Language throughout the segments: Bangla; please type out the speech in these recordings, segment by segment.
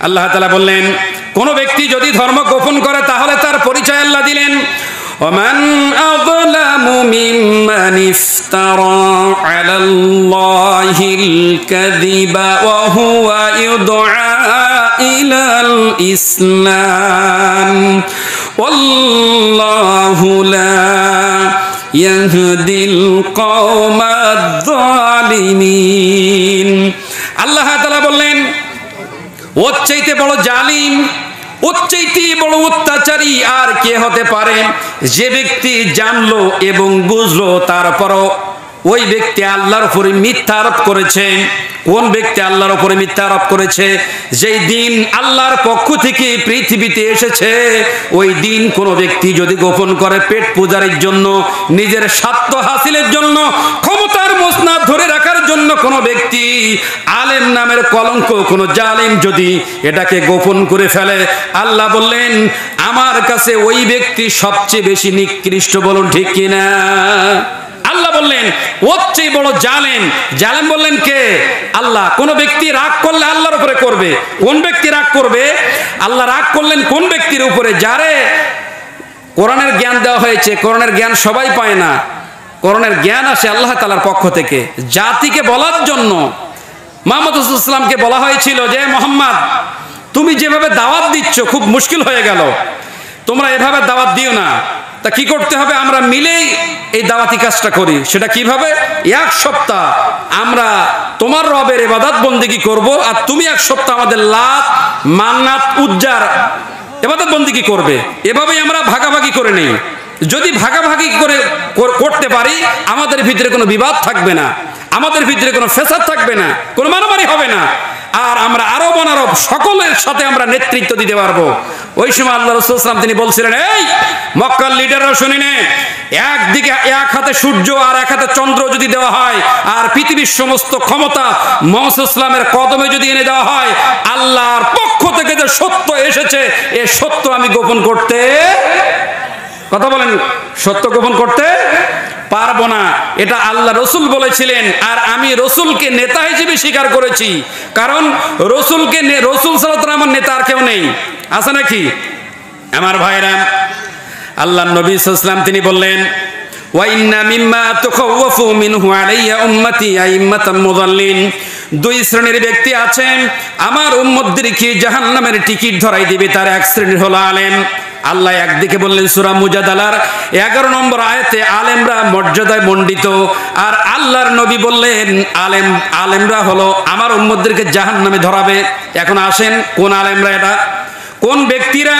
আল্লাহ তাআলা বললেন, কোন ব্যক্তি যদি ধর্ম গোপন করে তাহলে তার পরিচয় আল্লাহ দিলেন, ومن أظلم ممن افترى على الله الكذب وهو يدعى إلى الإسلام والله لا يهدي القوم الظالمين। আল্লাহ তাআলা বললেন, ওর চাইতে বড় জালিম, ওর চাইতে বড় অত্যাচারী আর কে হতে পারে? যে ব্যক্তি জানলো এবং বুঝলো তারপরও ওই ব্যক্তি আল্লাহর উপরে মিথ্যা আরোপ করেছে। কোন ব্যক্তি আল্লাহর উপরে মিথ্যা আরোপ করেছে? যেই দিন আল্লাহর পক্ষ থেকে পৃথিবীতে এসেছে ওই দিন কোন ব্যক্তি যদি গোপন করে পেট পূজারির জন্য, নিজের স্বার্থ হাসিলের জন্য, ক্ষমতার মসনদ ধরে রাখার জন্য কোন ব্যক্তি আলেম নামের কলঙ্ক কোন জালিম যদি এটাকে গোপন করে ফেলে, আল্লাহ বললেন আমার কাছে ওই ব্যক্তি সবচেয়ে বেশি নিকৃষ্ট। বলুন ঠিক কিনা? আল্লাহ বললেন ওর চেয়ে বড় জালেম। জালেম বললেন কে? আল্লাহ। কোন ব্যক্তি রাগ করলে আল্লাহর উপরে করবে। কোন ব্যক্তি রাগ করবে? আল্লাহ রাগ করলেন কোন ব্যক্তির উপরে? যারে কোরআনের জ্ঞান দেওয়া হয়েছে। কোরআনের জ্ঞান সবাই পায় না, কোরআনের জ্ঞান আসে আল্লাহ তাআলার পক্ষ থেকে জাতিকে বলার জন্য। মুহাম্মদ রাসূলুল্লাহ সাল্লাল্লাহু আলাইহি ওয়াসাল্লামকে বলা হয়েছিল যে মুহাম্মদ, তুমি যেভাবে দাওয়াত দিচ্ছ খুব মুশকিল হয়ে গেল, তোমরা এভাবে দাওয়াত দিও না। তা কি করতে হবে? আমরা মিলেই এই দাওয়াতি কাজটা করি। সেটা কিভাবে? এক সপ্তাহ আমরা তোমার রবের ইবাদত বন্দেগী করব, আর তুমি এক সপ্তাহ আমাদের লাত মান্নাত উজ্জার ইবাদত বন্দেগী করবে। এভাবেই আমরা ভাগাভাগি করে নেই। যদি ভাগাভাগি করে করতে পারি আমাদের ভিতরে কোনো বিবাদ থাকবে না, আমাদের ভিতরে কোনো ফেসাদ থাকবে না, কোনো মারামারি হবে না, আর আমরা আরব অনারব সকলের সাথে আমরা নেতৃত্ব দিতে পারবো। ওই সময় আল্লাহ রাসূল সাল্লাল্লাহু আলাইহি ওয়াসাল্লাম তিনি বলছিলেন, এই মক্কার লিডাররা শুনে নে, একদিকে এক হাতে সূর্য আর এক হাতে চন্দ্র যদি দেওয়া হয়, আর পৃথিবীর সমস্ত ক্ষমতা মুহাম্মদ সাল্লাল্লাহু আলাইহি ওয়াসাল্লামের কদমে যদি এনে দেওয়া হয়, আল্লাহর পক্ষ থেকে যে সত্য এসেছে এ সত্য আমি গোপন করতে, কথা বলেন, সত্য গোপন করতে পারবো না। এটা আল্লাহ রসুল বলেছিলেন, আর আমি রসুলকে নেতা হিসেবে স্বীকার করেছি। কারণ রসুল ছাড়া তো আমার নেতা আর কেউ নেই, আছে নাকি? আমার ভাইরা, আল্লাহ নবী সাল্লাল্লাহু আলাইহি ওয়াসাল্লাম তিনি বললেন, ওয়া ইন্না মিম্মা তুখাওয়াফু মিনহু আলাইয়া উম্মতি আইম্মাতাম মুযাল্লিন। দুই শ্রেণীর ব্যক্তি আছেন আমার উম্মতদেরকে জাহান্নামের টিকিট ধরাই দিবে, তার এক শ্রেণীর হলো আলেম। আল্লাহ একদিকে বললেন সূরা মুজাদালার 11 নম্বর আয়াতে আলেমরা মর্যাদায় মণ্ডিত, আর আল্লাহর নবী বললেন আলেমরা হলো আমার উম্মতদেরকে জাহান্নামে ধরাবে। এখন আসেন কোন আলেমরা, এটা কোন ব্যক্তিরা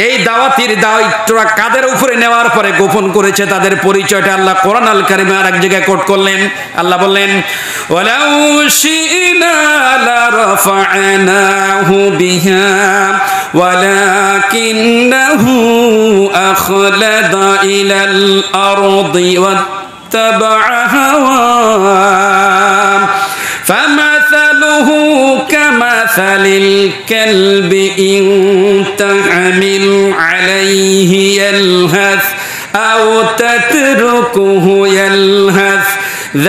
এই দাওয়াতির দায়িত্বটা কাদের উপরে নেওয়ার পরে গোপন করেছে তাদের পরিচয়টা আল্লাহ কোরআন আল কারিমে আর এক জায়গায় কোট করলেন। আল্লাহ বললেন, ওয়ালাউ শিনা লারাফা'নাহু বিহা ওয়ালাকিন্নাহু আখলাদা ইলাল আরদি ওয়াত্তাবা'a হাওয়া ফামাসালুহু কামাসালিল কালবি ইন তাহমিল আলাইহি ইয়ালহাস আও তাতরুকুহু ইয়ালহাস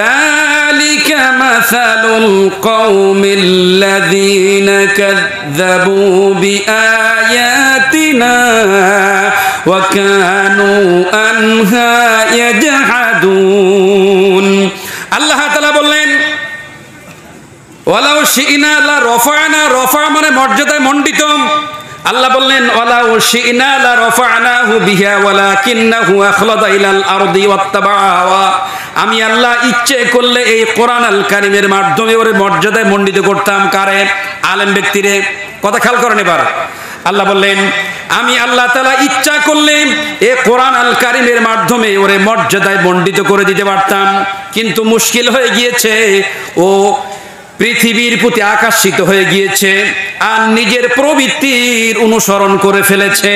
ذلك مثل القوم الذين كذبوا بآياتنا وكانوا عنها يجحدون। আল্লাহ তাআলা বললেন, ওয়ালাউ শি'না লা রাফা'না, রাফা মানে মর্যাদায় মণ্ডিত। আল্লাহ বললেন, ওয়ালাউ শি'না লা রাফা'নাহু বিহা ওয়ালাকিন্নাহু আখলাদা ইলাল আরদি ওয়াত্তাবা'a হাওয়া। আমি আল্লাহ ইচ্ছে করলে এই কোরআন আল কারিমের মাধ্যমে ওরে মর্যাদায় মণ্ডিত করতাম। কারে? আলেম ব্যক্তিরে। কথা খেয়াল করেন এবার। আল্লাহ বললেন, আমি আল্লাহ তাআলা ইচ্ছা করলে এই কোরআন আল কারিমের মাধ্যমে ওরে মর্যাদায় মণ্ডিত করে দিতে পারতাম, কিন্তু মুশকিল হয়ে গিয়েছে, ও পৃথিবীর প্রতি আকর্ষিত হয়ে গিয়েছে আর নিজের প্রবৃত্তির অনুসরণ করে ফেলেছে।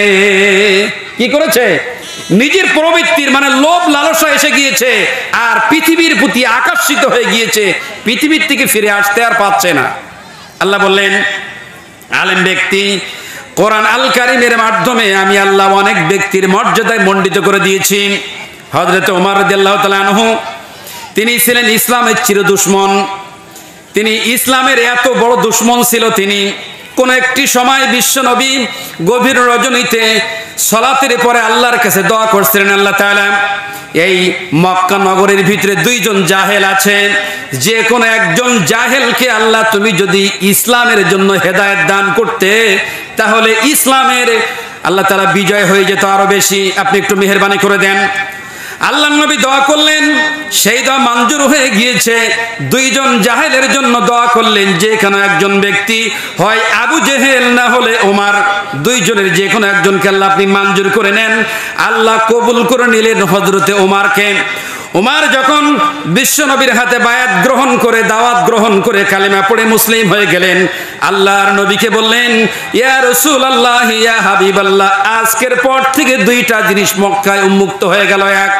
কি করেছে? নিজের প্রবৃত্তির মানে লোভ লালসা এসে গিয়েছে আর পৃথিবীর প্রতি আকর্ষিত হয়ে গিয়েছে, পৃথিবীর থেকে ফিরে আসতে আর পাচ্ছে না। আল্লাহ বললেন, আলেম ব্যক্তি কোরআন আল কারিমের মাধ্যমে আমি আল্লাহ অনেক ব্যক্তির মর্যাদায় মণ্ডিত করে দিয়েছি। হযরত ওমর রাদিয়াল্লাহু তাআলা আনহু তিনি ছিলেন ইসলামের চির দুশমন। তিনি ইসলামের এত বড় দুশমন ছিল, তিনি কোন একটি সময় বিশ্ব নবী গভীর রজনীতে সালাতের পরে আল্লাহর কাছে দোয়া করছিলেন, আল্লাহ তাআলা এই মক্কা নগরের ভিতরে দুইজন জাহেল আছে, যে কোনো একজন জাহেলকে আল্লাহ তুমি যদি ইসলামের জন্য হেদায়েত দান করতে, তাহলে ইসলামের আল্লাহ তাআলা বিজয় হয়ে যেত আরো বেশি, আপনি একটু মেহেরবানি করে দেন। আল্লাহ নবী দোয়া করলেন, সেই দোয়া মঞ্জুর হয়ে গিয়েছে। দুইজন জাহেলের জন্য দোয়া করলেন, যে কোনো একজন ব্যক্তি, হয় আবু জেহেল না হলে ওমর, দুইজনের যে কোনো একজনকে আল্লাহ আপনি মঞ্জুর করে নেন। আল্লাহ কবুল করে নিলেন হযরতে ওমরকে। ওমর যখন বিশ্ব নবীর হাতে বায়াত গ্রহণ করে, দাওয়াত গ্রহণ করে কালিমা পড়ে মুসলিম হয়ে গেলেন, আল্লাহর নবীকে বললেন, ইয়া রাসূলুল্লাহ, ইয়া হাবিবাল্লাহ, আজকের পর থেকে দুইটা জিনিস মক্কায় উন্মুক্ত হয়ে গেল। এক,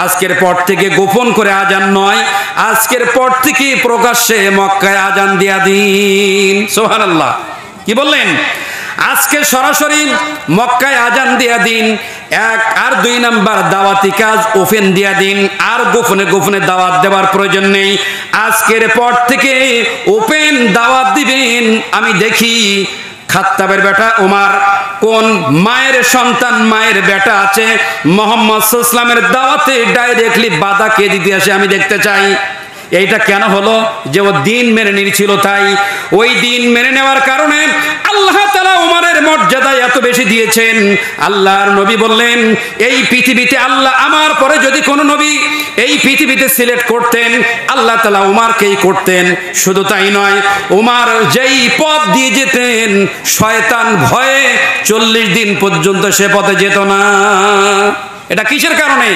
আজকের পর থেকে গোপন করে আজান নয়, আজকের পর থেকে প্রকাশ্যে মক্কায় আজান দিয়া দিন। সুবহানাল্লাহ, কি বললেন? আজকে সরাসরি মক্কায় আজান দিয়া দিন। এক, আর দুই নাম্বার দাওয়াতি কাজ ওপেন দিয়া দিন, আর গোপনে গোপনে দাওয়াত দেওয়ার প্রয়োজন নেই। আজকের পর থেকে ওপেন দাওয়াত দিবেন। আমি দেখি খাত্তাবের বেটা ওমর কোন মায়ের সন্তান, মায়ের বেটা আছে, মুহাম্মদ সাল্লাল্লাহু আলাইহি ওয়াসাল্লামের দাওয়াতে ডাইরেক্টলি বাধা কে দিতে আসে, আমি দেখতে চাই। এইটা কেন হলো? যে ও দিন মেনে নিয়েছিল, তাই ওই দিন মেনে নেওয়ার কারণে আল্লাহ তাআলা ওমরের মর্যাদা এত বেশি দিয়েছেন। আল্লাহর নবী বললেন, এই পৃথিবীতে আল্লাহ আমার পরে যদি কোনো নবী এই পৃথিবীতে সিলেক্ট করতেন, আল্লাহ তাআলা ওমরকেই করতেন। শুধু তাই নয়, ওমর যেই পথ দিয়ে যেতেন, শয়তান ভয়ে 40 দিন পর্যন্ত সে পথে যেত না। এটা কিসের কারণে?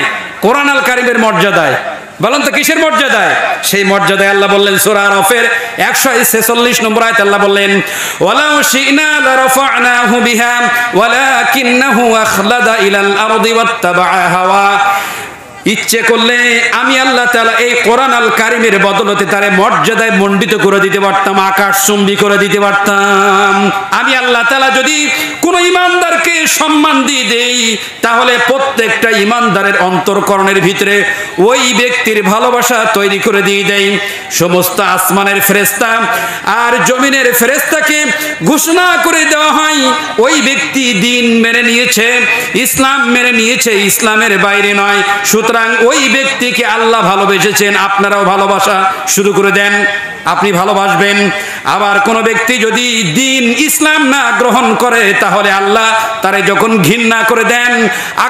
কোরআন আল কারীমের মর্যাদায়। বলেন তো কিসের মর্যাদায়? সেই মর্যাদায় আল্লাহ বললেন সূরা আরাফের 146 নম্বর আয়াতে আল্লাহ বললেন, ওয়ালাউ শি'না লারাফা'নাহু বিহা ওয়ালাকিন্নাহু আখলাদা ইলাল আরদি ওয়াত্তাবা'a হাওয়া। ইচ্ছে করলে আমি আল্লাহ তাআলা এই কোরআন আল কারীমের বদলতে তারে মর্যাদায় মণ্ডিত করে দিতে পারতাম, আকাশচুম্বী করে দিতে পারতাম। আমি আল্লাহ তাআলা যদি কোনো ইমানদারকে সম্মান দিয়ে দেই, তাহলে প্রত্যেকটা ইমানদারের অন্তরকরণের ভিতরে ওই ব্যক্তির ভালোবাসা তৈরি করে দিয়ে দেই। সমস্ত আসমানের ফেরেশতা আর জমিনের ফেরেশতাকে ঘোষণা করে দেওয়া হয়, ওই ব্যক্তি দিন মেনে নিয়েছে, ইসলাম মেনে নিয়েছে, ইসলামের বাইরে নয়। সুতরাং ওই ব্যক্তিকে আল্লাহ ভালোবেসেছেন, আপনারাও ভালোবাসা শুরু করে দেন, আপনি ভালোবাসবেন। আবার কোন ব্যক্তি যদি দিন ইসলাম না গ্রহণ করে, তাহলে আল্লাহ তারে যখন ঘৃণা করে দেন,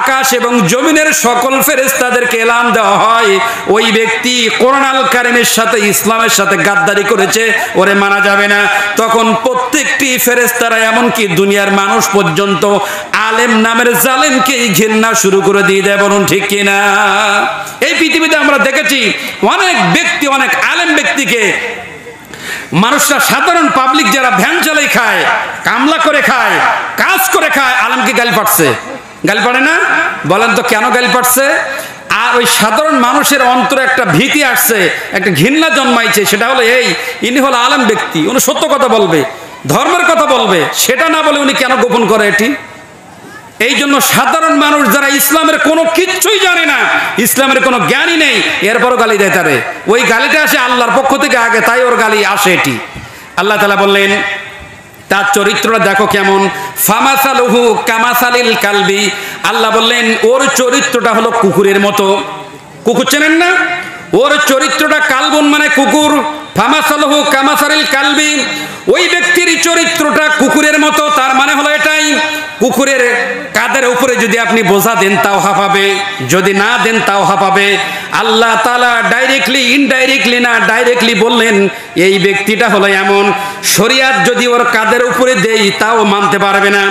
আকাশ এবং জমিনের সকল ফেরেশতাদেরকে এলান দেওয়া হয়, ওই ব্যক্তি কোরআন আল কারীমের সাথে, ইসলামের সাথে গাদ্দারি করেছে, ওরে মানা যাবে না। তখন প্রত্যেকটি ফেরেশতারা, এমনকি দুনিয়ার মানুষ পর্যন্ত আলেম নামের জালেমকেই ঘৃণা শুরু করে দিয়ে দেয়। বলুন ঠিক কিনা? এই পৃথিবীতে আমরা দেখেছি অনেক ব্যক্তি, অনেক আলেম ব্যক্তিকে মানুষরা, সাধারণ পাবলিক যারা ভ্যান চালাই খায়, কামলা করে খায়, কাজ করে খায়, আলেমকে গালি পাচ্ছে। গালি পাড়ে না? বলেন তো কেন গালি পাচ্ছে? আর ওই সাধারণ মানুষের অন্তরে একটা ভীতি আসছে, একটা ঘৃণা জন্মাইছে। সেটা হলো এই, ইনি হলো আলেম ব্যক্তি, উনি সত্য কথা বলবে, ধর্মের কথা বলবে, সেটা না বলে উনি কেন গোপন করে এটি? এই জন্য সাধারণ মানুষ যারা ইসলামের কোনো কিচ্ছুই জানে না, ইসলামের কোনো জ্ঞানই নেই, এরপরও গালি দেয় তারে। ওই গালিটা আসে আল্লাহর পক্ষ থেকে আগে, তাই ওর গালি আসে। এটি আল্লাহ তাআলা বললেন, তার চরিত্রটা দেখো কেমন, ফামাসালুহু কামাসালিল কালবি। আল্লাহ বললেন ওর চরিত্রটা হলো কুকুরের মতো। কুকুর চেনেন না? ওর চরিত্রটা কালবুন মানে কুকুর, ফামাসালুহু কামাসালিল কালবি। ওই ব্যক্তির চরিত্রটা কুকুরের মতো, তার মানে হলো এটাই, কুকুরের কাদের উপরে যদি আপনি বোঝা দেন তাও হাঁপাবে, যদি না দেন তাও হাঁপাবে। আল্লাহ তাআলা ডাইরেক্টলি, ইনডাইরেক্টলি না, ডাইরেক্টলি বললেন এই ব্যক্তিটা হলো এমন। শরিয়াত যদি ওর কাদের উপরে দেই তাও মানতে পারবে না,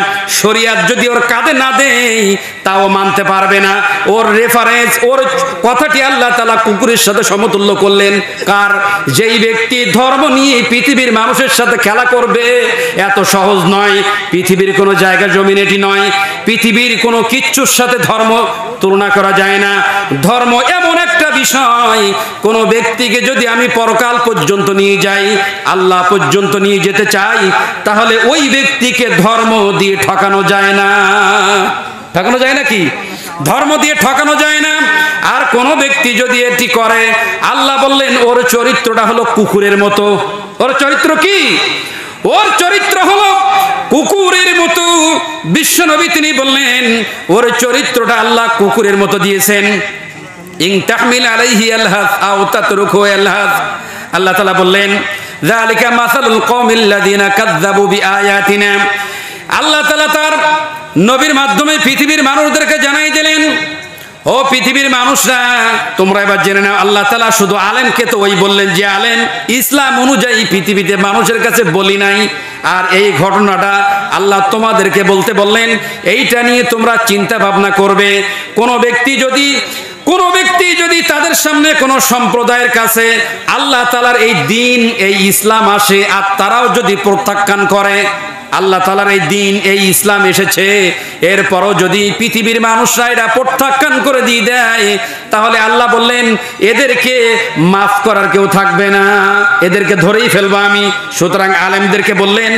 শরিয়াত যদি ওর কাঁধে না দেই তাও মানতে পারবে না। ওর রেফারেন্স, ওর কথাটি আল্লাহ তাআলা কুকুরের সাথে সমতুল্য করলেন। কার? যেই ব্যক্তি ধর্ম নিয়ে পৃথিবীর মানুষের সাথে খেলা করবে, এত সহজ নয়। পৃথিবীর কোনো জায়গা জমিন এটি নয়, পৃথিবীর কোনো কিচ্ছুর সাথে ধর্ম তুলনা করা যায় না। ধর্ম এমন একটা বিষয়, কোনো ব্যক্তিকে যদি আমি পরকাল পর্যন্ত নিয়ে যাই, আল্লাহ পর্যন্ত নিয়ে যেতে চাই, তাহলে ওই ব্যক্তিকে ধর্ম দিয়ে ঠকানো যায় না। ঠকানো যায় না? কি ধর্ম দিয়ে ঠকানো যায় না। আর কোন ব্যক্তি যদি এটি করে, আল্লাহ বললেন ওর চরিত্রটা হলো কুকুরের মতো। ওর চরিত্র কি? ওর চরিত্র হলো কুকুরের মতো। বিশ্বনবী তিনি বললেন ওর চরিত্রটা আল্লাহ কুকুরের মতো দিয়েছেন। ইন তাহমিল আলাইহি আলহাস আও তাতরুকু আলহাস, আল্লাহ তাআলা বললেন যালিকা মাসালুল কওমিল্লাযিনা কাযযাবু বিআয়াতিনা। আল্লাহ তাআলা তার নবীর মাধ্যমে পৃথিবীর মানুষদেরকে জানাই দিলেন, ও পৃথিবীর মানুষরা তোমরা এবার জেনে নাও, আল্লাহ তাআলা শুধু আলেমকে তো ওই বললেন যে আলেম ইসলাম অনুযায়ী পৃথিবীতে মানুষের কাছে বলি নাই, আর এই ঘটনাটা আল্লাহ তোমাদেরকে বলতে বললেন, এইটা নিয়ে তোমরা চিন্তা ভাবনা করবে। কোনো ব্যক্তি যদি তাদের সামনে কোনো সম্প্রদায়ের কাছে আল্লাহ তাআলার এই দিন এই ইসলাম আসে আর তারাও যদি প্রত্যাখ্যান করে, আল্লাহ তাআলার এই দিন এই ইসলাম এসেছে, এরপরও যদি পৃথিবীর মানুষরা এটা প্রত্যাখ্যান করে দিয়ে দেয়, তাহলে আল্লাহ বললেন এদেরকে মাফ করার কেউ থাকবে না, এদেরকে ধরেই ফেলবো আমি। সুতরাং আলেমদেরকে বললেন,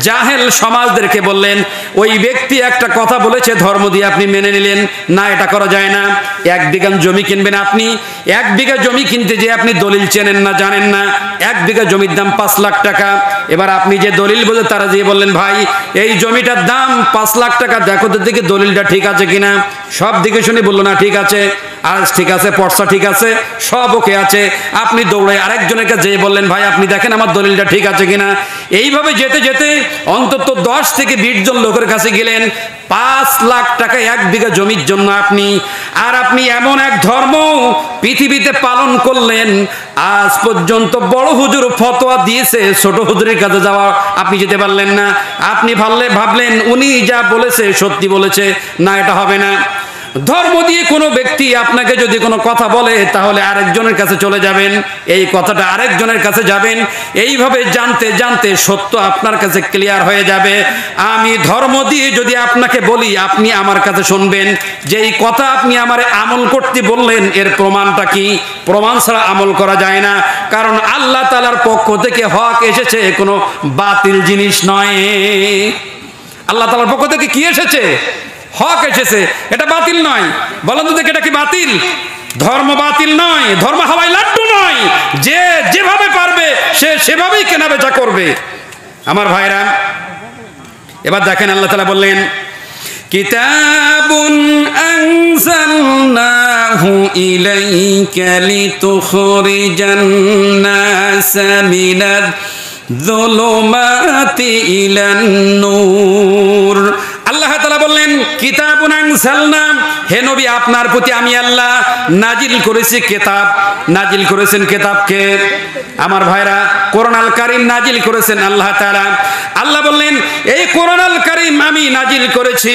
জাহেল সমাজদেরকে বললেন, ওই ব্যক্তি একটা কথা বলেছে ধর্ম দিয়ে আপনি মেনে নিলেন না, এটা করা যায় না। 1 বিঘা জমি কিনবেন আপনি, 1 বিঘা জমি কিনতে যে আপনি দলিল চেনেন না, জানেন না, 1 বিঘা জমির দাম 5 লাখ টাকা। এবার আপনি যে দলিল বলে তারা যে বললেন ভাই এই জমিটার দাম 5 লাখ টাকা, দেখো তো দেখি দলিলটা ঠিক আছে কিনা। সব দিকে শুনে বললো না ঠিক আছে, আর ঠিক আছে, পর্সা ঠিক আছে, সব ওকে আছে। আপনি দৌড়ে আরেকজনের কাছে যেয়ে বললেন ভাই আপনি দেখেন আমার দলিলটা ঠিক আছে কিনা। এইভাবে যেতে যেতে অন্তত 10 থেকে 20 জন লোকের কাছে গেলেন, 5 লাখ টাকা 1 বিঘা জমির জন্য আপনি। আর আপনি এমন এক ধর্ম পৃথিবীতে পালন করলেন, আজ পর্যন্ত বড় হুজুর ফতোয়া দিয়েছে, ছোট হুজুরের কাছে যাওয়া আপনি যেতে পারলেন না। আপনি ভাবলেন উনি যা বলেছে সত্যি বলেছে, না এটা হবে না। ধর্ম দিয়ে কোনো ব্যক্তি আপনাকে যদি কোনো কথা বলে তাহলে আরেকজনের কাছে চলে যাবেন, এই কথাটা আরেকজনের কাছে যাবেন, এইভাবে জানতে জানতে সত্য আপনার কাছে ক্লিয়ার হয়ে যাবে। আমি ধর্ম দিয়ে যদি আপনাকে বলি আপনি আমার কাছে শুনবেন যে এই কথা আপনি আমারে আমল করতে বললেন, এর প্রমাণটা কি? প্রমাণ ছাড়া আমল করা যায় না, কারণ আল্লাহ তাআলার পক্ষ থেকে হক এসেছে, কোনো বাতিল জিনিস নয়। আল্লাহ তাআলার পক্ষ থেকে কি এসেছে? হক এসেছে, এটা বাতিল নয়। বলেন তো দেখে এটা কি বাতিল? ধর্ম বাতিল নয়, ধর্ম হাওয়াই লাড্ডু নয়, যে যেভাবে পারবে সে সেভাবেই কেনা বেচা করবে। আমার ভাইরা এবার দেখেন আল্লাহ তাআলা বললেন কিতাবুন আনজালনাহু ইলাইকা লিতুখরিজান নাসা মিনাজ যুলুমাতি ইলান নূর। আল্লাহ তাআলা বললেন কিতাবুন আনজালনা, হে নবী আপনার প্রতি আমি আল্লাহ নাজিল করেছি কিতাব। নাজিল করেছেন কিতাবকে আমার ভাইরা, কোরআন আল কারীম নাজিল করেছেন আল্লাহ তাআলা। আল্লাহ বললেন এই কোরআন আল কারীম আমি নাজিল করেছি,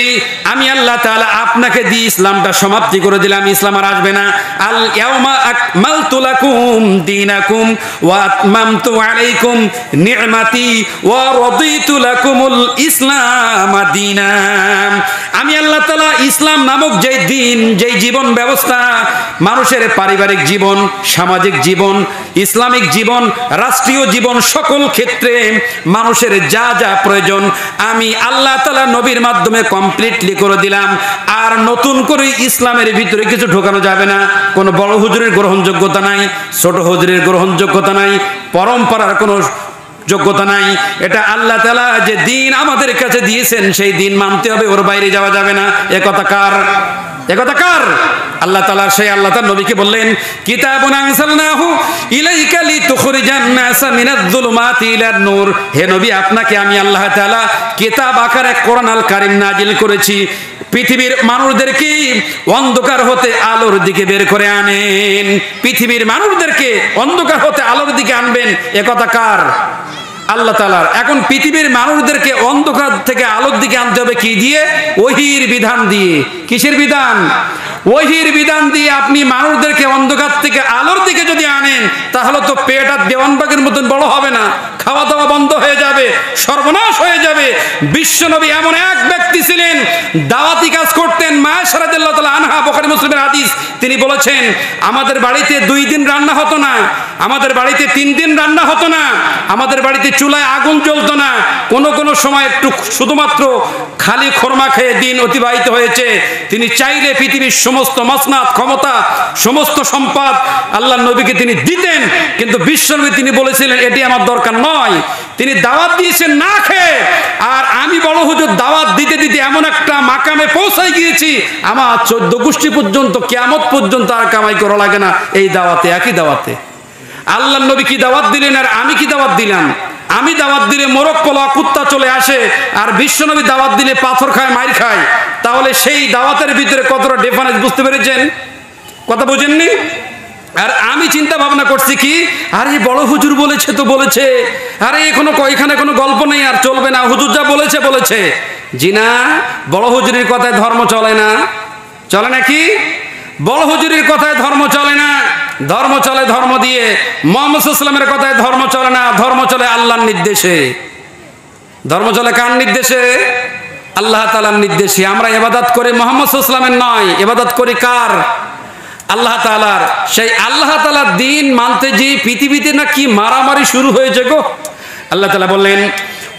আমি আল্লাহ তাআলা আপনাকে দিয়ে ইসলামটা সমাপ্তি করে দিলাম, ইসলাম আর আসবে না। আল ইয়াউমা আকমালতু লাকুম দীনাকুম ওয়া আতমামতু আলাইকুম নি'মাতি ওয়া রাদিতু লাকুমুল ইসলাম দীনা। আমি আল্লাহ তাআলা ইসলাম নামক যে দিন, যেই জীবন ব্যবস্থা, মানুষের পারিবারিক জীবন, সামাজিক জীবন, ইসলামিক জীবন, রাষ্ট্রীয় জীবন, সকল ক্ষেত্রে মানুষের যা যা প্রয়োজন আমি আল্লাহ তাআলা নবীর মাধ্যমে কমপ্লিটলি করে দিলাম। আর নতুন করে ইসলামের ভিতরে কিছু ঢোকানো যাবে না। কোনো বড় হুজুরের গ্রহণযোগ্যতা নাই, ছোট হুজুরের গ্রহণযোগ্যতা নাই, পরম্পরার কোনো যোগ্যতা নাই। এটা আল্লাহ তাআলা যে দিন আমাদের কাছে দিয়েছেন সেই দিন মানতে হবে, ওর বাইরে যাওয়া যাবে না। একথা কার? একথা কার? আল্লাহ তাআলা। সেই আল্লাহ তার নবীকে বললেন কিতাবুন আনজালনাহু ইলাইকা লিতুখরিজান নাসা মিনাজ যুলুমাতি ইলান নূর। হে নবী আপনাকে আমি আল্লাহ তাআলা কিতাব আকারে কোরআন আল কারীম নাজিল করেছি, পৃথিবীর মানুষদেরকে অন্ধকার হতে আলোর দিকে বের করে আনেন। পৃথিবীর মানুষদেরকে অন্ধকার হতে আলোর দিকে আনবেন, একথা কার? আল্লাহ তাআলার। এখন পৃথিবীর মানুষদেরকে অন্ধকার থেকে আলোর দিকে আনতে হবে কি দিয়ে? ওহীর বিধান দিয়ে। কিসের বিধান? ওহীর বিধান দিয়ে। আপনি মানুষদেরকে অন্ধকার থেকে আলোর দিকে যদি আনেন তাহলে তো পেট আর দেওয়ানবাগের মতন বড় হবে না, খাওয়া দাওয়া বন্ধ হয়ে যাবে, সর্বনাশ হয়ে যাবে। বিশ্বনবী এমন এক ব্যক্তি ছিলেন, দাওয়াতি কাজ করতেন। মায়েশা রাদিয়াল্লাহু তাআলা আনহা, বুখারী মুসলিমের হাদিস, তিনি বলেছেন আমাদের বাড়িতে 2 দিন রান্না হতো না, আমাদের বাড়িতে 3 দিন রান্না হতো না, আমাদের বাড়িতে চুলায় আগুন জ্বলতো না। কোনো সময় একটু শুধুমাত্র খালি খোরমা খেয়ে দিন অতিবাহিত হয়েছে। তিনি চাইলে পৃথিবীর সমস্ত মাসনাত, ক্ষমতা, সমস্ত সম্পদ আল্লাহর নবীকে তিনি দিতেন, কিন্তু বিশ্বনবী তিনি বলেছিলেন এটি আমার দরকার নয়। হয়, তিনি দাওয়াত দিয়েছেন না খেয়ে, আর আমি বড় হুজুর দাওয়াত দিতে দিতে এমন একটা মাকামে পৌঁছাই গিয়েছি, আমার 14 গোষ্ঠী পর্যন্ত, কিয়ামত পর্যন্ত আর কামাই করা লাগে না এই দাওয়াতে, একই দাওয়াতে। আল্লাহর নবী কি দাওয়াত দিলেন আর আমি কি দাওয়াত দিলাম? আমি দাওয়াত দিলে মোরগ পোলা কুত্তা চলে আসে, আর বিশ্বনবী দাওয়াত দিলে পাথর খায়, মাইর খায়। তাহলে সেই দাওয়াতের ভিতরে কতটা ডিফারেন্স বুঝতে পেরেছেন? কথা বুঝেননি? আর আমি চিন্তা ভাবনা করছি কি, আরে বড় হুজুর বলেছে তো বলেছে, আরে এখানে কোনো গল্প নেই, আর চলবে না, হুজুর যা বলেছে বলেছে। জি না, বড় হুজুরের কথায় ধর্ম চলে না। চলে নাকি? বড় হুজুরের কথায় ধর্ম চলে না, ধর্ম চলে ধর্ম দিয়ে। মুহাম্মদ সাল্লাল্লাহু আলাইহি ওয়াসাল্লামের কথায় ধর্ম চলে না, ধর্ম চলে আল্লাহর নির্দেশে। ধর্ম চলে কার নির্দেশে? আল্লাহ তাআলার নির্দেশে। আমরা ইবাদত করি মুহাম্মদ সাল্লাল্লাহু আলাইহি ওয়াসাল্লামের নয়, ইবাদত করি কার? আল্লাহ তাআলার। সেই আল্লাহ তাআলার দিন মানতে যে পৃথিবীতে নাকি মারামারি শুরু হয়েছে গো। আল্লাহ তাআলা বললেন,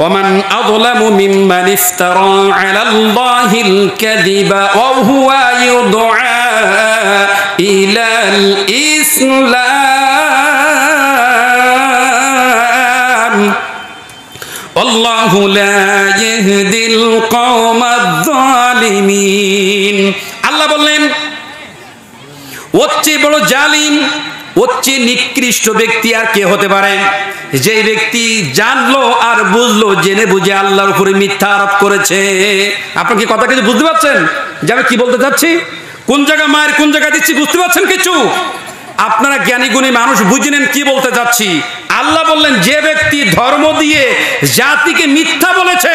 ওমান আযলামু মিম্মান ইফতারা আলাল্লাহিল কাযিবা ওয়া হুয়া ইউদআ ইলাল ইসলাম আল্লাহু লা ইয়াহদিল কওমায যালিমিন। আল্লাহ বললেন, ওর চেয়ে বড় জালিম, ওর চেয়ে নিকৃষ্ট ব্যক্তি আর কে হতে পারে? যে ব্যক্তি জানলো আর বুঝলো, জেনে বুঝে আল্লাহর উপরে মিথ্যা আরোপ করেছে। আপনি কি কথা কিছু বুঝতে পারছেন যে আমি কি বলতে চাচ্ছি? কোন জায়গা মায়ের কোন জায়গা দিচ্ছি বুঝতে পারছেন কিছু? আপনারা জ্ঞানী গুণী মানুষ বুঝে নেন কি বলতে যাচ্ছি। আল্লাহ বললেন, যে ব্যক্তি ধর্ম দিয়ে জাতিকে মিথ্যা বলেছে,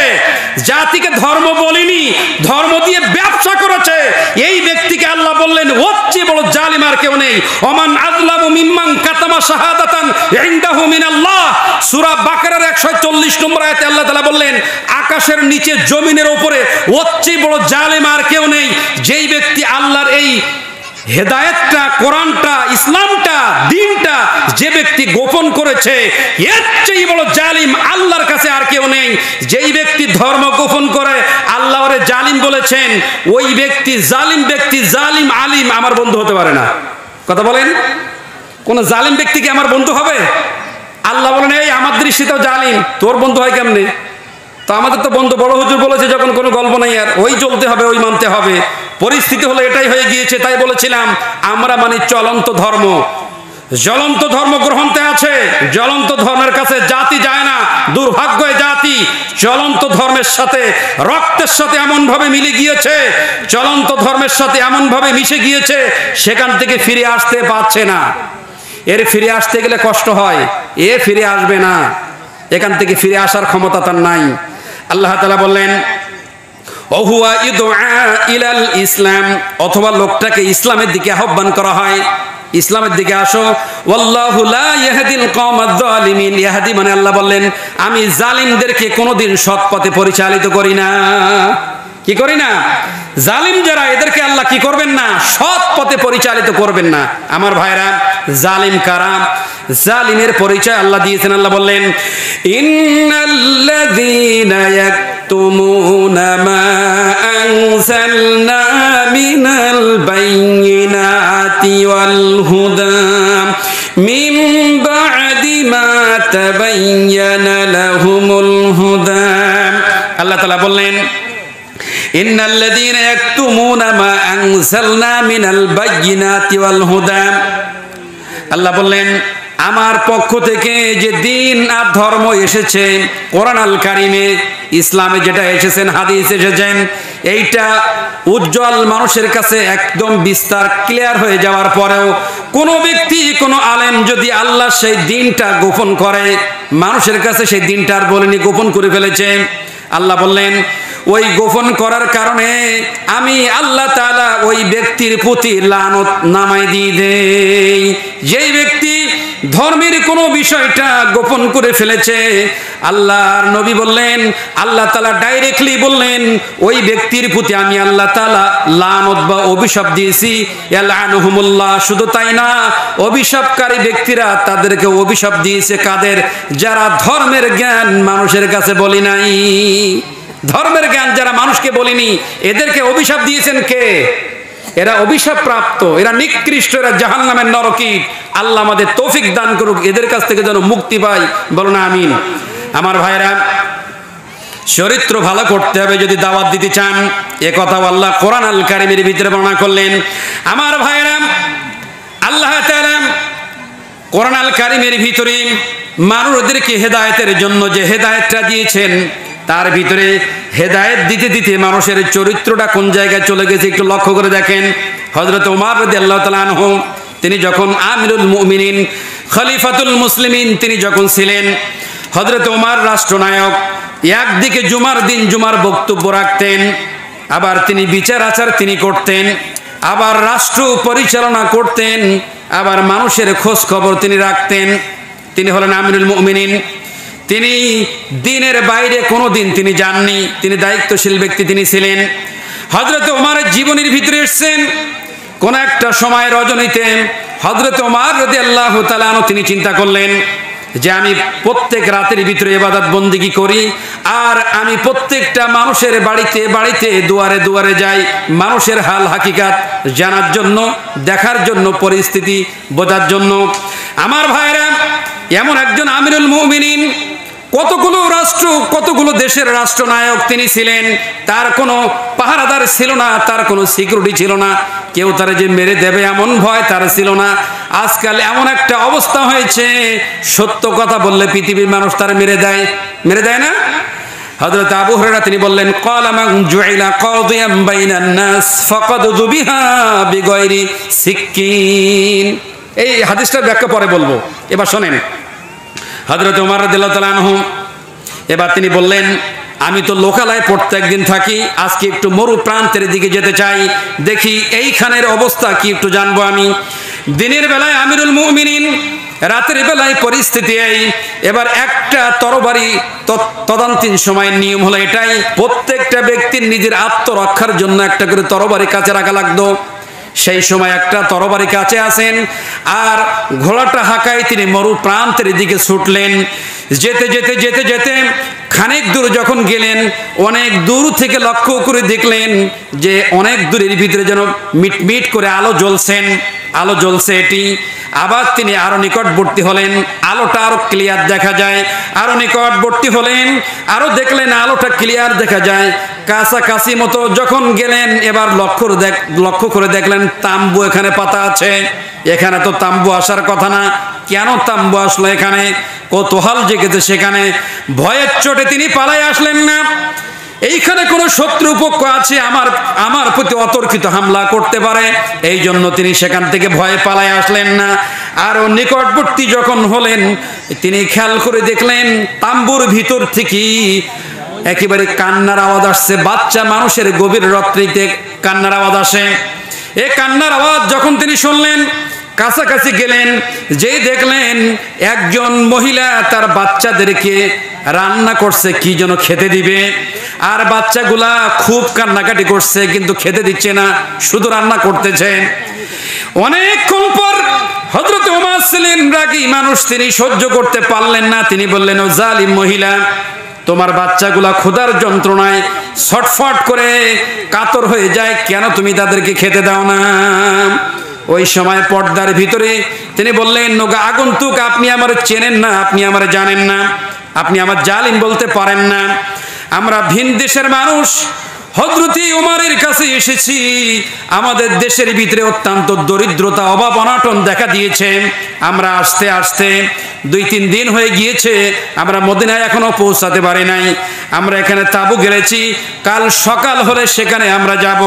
জাতিকে ধর্ম বলিনি, ধর্ম দিয়ে ব্যবসা করেছে, এই ব্যক্তিকে আল্লাহ বললেন ওর চেয়ে বড় জালিম আর কেউ নেই। ওমান আযলামু মিম্মান কাতামা শাহাদাতান ইনদাহু মিনাল্লাহ। সূরা বাকারার 140 নম্বর আয়াতে আল্লাহ তাআলা বললেন, আকাশের নিচে জমিনের উপরে ওর চেয়ে বড় জালিম আর কেউ নেই, যেই ব্যক্তি আল্লাহর এই হেদায়েতটা, কোরআনটা, ইসলামটা, দ্বীনটা যে ব্যক্তি গোপন করেছে, এর চেয়ে বড় জালিম আল্লাহর কাছে আর কেউ নেই। যেই ব্যক্তি ধর্ম গোপন করে আল্লাহ ওরে জালিম বলেছেন, ওই ব্যক্তি জালিম ব্যক্তি, জালিম আলিম আমার বন্ধু হতে পারে না। কথা বলেন, কোন জালিম ব্যক্তি কি আমার বন্ধু হবে? আল্লাহ বলেন, এই আমার দৃষ্টিতেও জালিম, তোর বন্ধু হয় কেমনে? তো আমাদের তো বন্ধু বড় হুজুর বলেছে যখন কোনো গল্প নাই, আর ওই চলতে হবে, ওই মানতে হবে। পরিস্থিতি হলো এটাই হয়ে গিয়েছে। তাই বলেছিলাম আমরা মানে চলন্ত ধর্ম, জ্বলন্ত ধর্ম গ্রহণতে আছে। জ্বলন্ত ধর্মের কাছে জাতি যায় না, দুর্ভাগ্য জাতি চলন্ত ধর্মের সাথে, রক্তের সাথে এমন ভাবে মিলে গিয়েছে, চলন্ত ধর্মের সাথে এমন ভাবে মিশে গিয়েছে, সেখান থেকে ফিরে আসতে পারছে না। এর ফিরে আসতে গেলে কষ্ট হয়, এ ফিরে আসবে না, এখান থেকে ফিরে আসার ক্ষমতা তার নাই। আল্লাহ তাআলা বললেন, ওহুয়া ইদআ ইলাল ইসলাম, অথবা লোকটাকে ইসলামের দিকে আহ্বান করা হয়, ইসলামের দিকে আসো। ওয়াল্লাহু লা ইয়াহদিল কওমায যালিমিন। ইয়াহদি মানে আল্লাহ বললেন, আমি জালিমদেরকে কোনোদিন সৎ পথে পরিচালিত করি না। কি করি না? জালিম যারা, এদেরকে আল্লাহ কি করবেন না? সৎ পথে পরিচালিত করবেন না। আমার ভাইরা, জালিম কারা? জালিমের পরিচয় আল্লাহ দিয়েছেন। আল্লাহ বললেন, ইন্নাল্লাযীনা ইয়াকতুমুনা মা আনজালনা মিনাল বায়িনাতি ওয়াল হুদা মিন বা'দি মা তাবায়্যানা লাহুমুল হুদা। আল্লাহ তাআলা বললেন, ইন্নাল্লাযীনা ইয়াকতুমুনা মা আনজালনা মিনাল বায়িনাতি ওয়াল হুদা। আল্লাহ বললেন, আমার পক্ষ থেকে যে দিন আর ধর্ম এসেছে, কোরআন আল কারিমে, ইসলামে যেটা এসেছেন, হাদিস এসেছেন, এইটা উজ্জ্বল মানুষের কাছে একদম বিস্তার ক্লিয়ার হয়ে যাওয়ার পরেও কোনো ব্যক্তি, কোনো আলেম যদি আল্লাহ সেই দিনটা গোপন করে, মানুষের কাছে সেই দিনটা আর বলেনি, গোপন করে ফেলেছে, আল্লাহ বললেন ওই গোপন করার কারণে আমি আল্লাহ তাআলা ওই ব্যক্তির প্রতি লানত নামাই দিয়ে দেই। যেই ব্যক্তি ধর্মের কোনো বিষয়টা গোপন করে ফেলেছে, আল্লাহর নবী বললেন, আল্লাহ তাআলা ডাইরেক্টলি বললেন, ওই ব্যক্তির প্রতি আমি আল্লাহ তাআলা লানত বা অভিশাপ দিয়েছি। ইয়ালআনুহুমুল্লাহ। শুধু তাই না, অভিশাপকারী ব্যক্তিরা তাদেরকে অভিশাপ দিয়েছে কাদের? যারা ধর্মের জ্ঞান মানুষের কাছে বলি নাই। ধর্মের জ্ঞান যারা মানুষকে বলিনি, এদেরকে অভিশাপ দিয়েছেন কে? এরা অভিশাপ প্রাপ্ত, এরা নিকৃষ্ট, এরা জাহান্নামের নরকীট। আল্লাহ আমাদের তৌফিক দান করুক, এদের কাছ থেকে যেন মুক্তি পাই। বলো না আমিন। আমার ভাইরা, চরিত্র ভালো করতে হবে যদি দাওয়াত দিতে চান। এ কথা আল্লাহ কোরআন আল কারীমের ভিতরে বর্ণনা করলেন। আমার ভাইরা, আল্লাহ তাআলা কোরআন আল কারীমের ভিতরে মানুষদেরকে হেদায়েতের জন্য যে হেদায়েতটা দিয়েছেন, তার ভিতরে হেদায়েত দিতে দিতে মানুষের চরিত্রটা কোন জায়গায় চলে গেছে একটু লক্ষ্য করে দেখেন। হযরত ওমর রাদিয়াল্লাহু তাআলা আনহু, তিনি যখন আমিরুল মুমিনিন, খলিফাতুল মুসলিমিন তিনি যখন ছিলেন, হযরত ওমর রাষ্ট্রনায়ক, একদিকে জুমার দিন জুমার বক্তব্য রাখতেন, আবার তিনি বিচার আচার তিনি করতেন, আবার রাষ্ট্র পরিচালনা করতেন, আবার মানুষের খোঁজ খবর তিনি রাখতেন। তিনি হলেন আমিরুল মুমিনিন। তিনি দিনের বাইরে কোনো দিন তিনি যাননি, তিনি দায়িত্বশীল ব্যক্তি তিনি ছিলেন। হযরত ওমরের জীবনীর ভিতরে এসেছেন, কোন একটা সময় রজনীতে হযরত ওমর রাদিয়াল্লাহু তাআলা আনহু তিনি চিন্তা করলেন যে আমি প্রত্যেক রাতের ভিতরে ইবাদত বন্দেগী করি, আর আমি প্রত্যেকটা মানুষের বাড়িতে বাড়িতে দুয়ারে দুয়ারে যাই মানুষের হাল হাকিকাত জানার জন্য, দেখার জন্য, পরিস্থিতি বোঝার জন্য। আমার ভাইরা, এমন একজন আমিরুল মুমিনিন, কতগুলো রাষ্ট্র, কতগুলো দেশের রাষ্ট্রনায়ক তিনি ছিলেন, তার কোনো পাহারাদার ছিল না, তার কোনো সিকিউরিটি ছিল না, কেউ তারা যে মেরে দেবে এমন ভয় তার ছিল না। আজকাল এমন একটা অবস্থা হয়েছে, সত্য কথা বললে পৃথিবীর মানুষ তার মেরে দেয় না। হযরত আবু হুরায়রা তিনি বললেন, ক্বালা মান জুইলা কাদিয়াম বাইনান নাস ফাকাদ যুবিহা বিগাইরি সিকিন। এই হাদিসটার ব্যাখ্যা পরে বলবো, এবার শোনেন। হযরত ওমর রাদিয়াল্লাহু তাআলা আনহু এবার তিনি বললেন, আমি তো লোকালয়ে প্রত্যেকদিন থাকি, আজকে একটু মরু প্রান্তের দিকে যেতে চাই, দেখি এইখানের অবস্থা কি একটু জানবো আমি। দিনের বেলায় আমিরুল মুমিনিন, রাতের বেলায় পরিস্থিতি এই। এবার একটা তরবারি, তদান্তিন সময়ের নিয়ম হলো এটাই, প্রত্যেকটা ব্যক্তির নিজের আত্মরক্ষার জন্য একটা করে তরবারি কাছে রাখা লাগতো। সেই সময় একটা তরবারি কাছে আসেন, আর ঘোড়াটা হাঁকায় তিনি মরু প্রান্তের দিকে ছুটলেন। যেতে যেতে যেতে যেতে খানিক দূর যখন গেলেন, অনেক দূর থেকে লক্ষ্য করে দেখলেন যে অনেক দূরের ভিতরে যেন মিটমিট করে আলো জ্বলছে এটি। আবার তিনি আরো নিকটবর্তী হলেন, আলোটা আরো ক্লিয়ার দেখা যায়, আরো নিকটবর্তী হলেন, আরো দেখলেন আলোটা ক্লিয়ার দেখা যায়। কাছাকাছি মতো যখন গেলেন, এবার লক্ষ্য করে দেখলেন তাম্বু এখানে পাতা আছে। এখানে তো তাম্বু আসার কথা না, কেন তাম্বু আসলো এখানে? কৌতূহল জেগেছে সেখানে। ভয়ের চোটে তিনি পালাই আসলেন না। এইখানে কোনো শত্রুপক্ষ আছে, আমার প্রতি অতর্কিত হামলা করতে পারে, এই জন্য তিনি সেখান থেকে ভয়ে পালায় আসলেন না। আর নিকটবর্তী যখন হলেন, তিনি খেয়াল করে দেখলেন তাম্বুর ভিতর থেকে একেবারে কান্নার আওয়াজ আসছে। বাচ্চা মানুষের গভীর রাত্রিতে কান্নার আওয়াজ আসে। এই কান্নার আওয়াজ যখন তিনি শুনলেন, কাছাকাছি গেলেন, যেই দেখলেন একজন মহিলা তার বাচ্চাদেরকে রান্না করছে, কি যেন খেতে দিবে, আর বাচ্চাগুলা খুব কান্নাকাটি করছে, কিন্তু খেতে দিচ্ছে না, শুধু রান্না করতেছে। অনেকক্ষণ পর হযরত ওমর ছিলেন রাগী মানুষ, তিনি সহ্য করতে পারলেন না। তিনি বললেন, ও জালিম মহিলা, তোমার বাচ্চাগুলা ক্ষুধার যন্ত্রণায় ছটফট করে কাতর হয়ে যায়, কেন তুমি তাদেরকে খেতে দাও না? ওই সময় পর্দার ভিতরে তিনি বললেন, নোগা আগন্তুক, আপনি আমার চেনেন না, আপনি আমার জানেন না, আপনি আমার জালিম বলতে পারেন না। আমরা ভিন দেশের মানুষ, হযরত ওমরের কাছে এসেছি। আমাদের দেশের ভিতরে অত্যন্ত দরিদ্রতা, অভাব অনাটন দেখা দিয়েছে। আমরা আসতে আসতে 2-3 দিন হয়ে গিয়েছে, আমরা মদিনায় এখনো পৌঁছাতে পারি নাই। আমরা এখানে তাঁবু গেড়েছি, কাল সকাল হলে সেখানে আমরা যাব।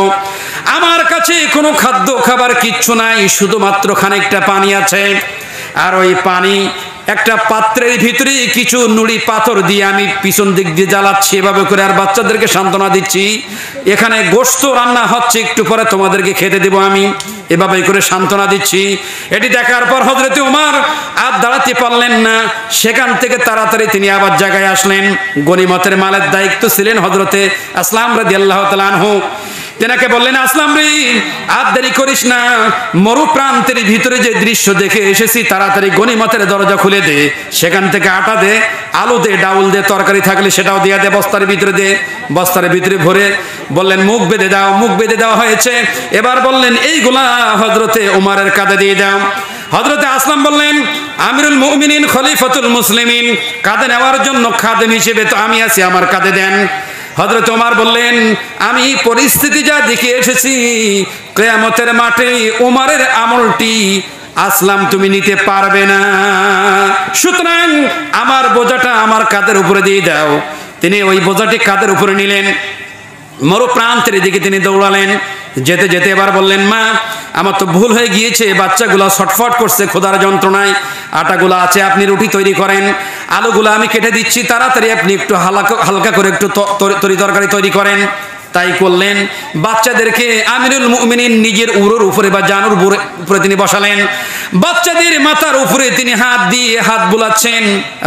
আমার কাছে কোনো খাদ্য খাবার কিচ্ছু নাই, শুধুমাত্র খানিকটা পানি আছে। আর ওই পানি একটা পাত্রের ভিতরে কিছু নুড়ি পাথর দিয়ে আমি পিছন দিক দিয়ে জ্বালাচ্ছি এভাবে করে, আর বাচ্চাদেরকে সান্ত্বনা দিচ্ছি, এখানে গোশত রান্না হচ্ছে, একটু পরে তোমাদেরকে খেতে দেব আমি, এভাবে করে সান্ত্বনা দিচ্ছি। এটি দেখার পর হযরত ওমর আর দাঁড়াতে পারলেন না, সেখান থেকে তাড়াতাড়ি তিনি আবার জায়গায় আসলেন। গনিমতের মালের দায়িত্ব ছিলেন হযরতে আসলাম রাদিয়াল্লাহু তাআলা আনহু। তেনাকে বললেন, আসলাম রে, আর দেরি করিস না, মরু প্রান্তের ভিতরে যে দৃশ্য দেখে এসেছি তাড়াতাড়ি গনিমতের দরজা খুলে দে, সেখান থেকে আটা দে, আলু দে, ডাউল দে, তরকারি থাকলে সেটাও দিয়ে দে, বস্তার ভিতরে দে, বস্তার ভিতরে ভরে বললেন মুখ বেঁধে দাও, মুখ বেঁধে দেওয়া হয়েছে। এবার বললেন এইগুলা হযরতে ওমরের কাঁধে দিয়ে দাও। হযরতে আসলাম বললেন, আমিরুল মুমিনিন খলিফাতুল মুসলিমিন, কাঁধে নেওয়ার জন্য খাদেম হিসেবে তো আমি আছি, আমার কাঁধে দেন। হযরত ওমর বললেন, আমি পরিস্থিতি যা দেখে এসেছি, কিয়ামতের মাঠে ওমরের আমলটি আসলাম তুমি নিতে পারবে না, সুতরাং আমার বোঝাটা আমার কাঁধের উপরে দিয়ে দাও। তিনি ওই বোঝাটি কাঁধের উপরে নিলেন, মরু প্রান্তের দিকে তিনি দৌড়ালেন। যেতে যেতে এবার বললেন, মা আমার তো ভুল হয়ে গিয়েছে, বাচ্চাগুলো ছটফট করছে ক্ষুধার যন্ত্রণায়, আটাগুলো আছে, আপনি রুটি তৈরি করেন, আলুগুলো আমি কেটে দিচ্ছি, তাড়াতাড়ি আপনি একটু হালকা করে একটু তরকারি তৈরি করেন। তাই করলেন। বাচ্চাদেরকে আমিরুল মুমিনিন নিজের উরুর উপরে বা জানুর উপরে তিনি বসালেন, বাচ্চাদের মাথার উপরে তিনি হাত দিয়ে হাত বুলাচ্ছেন,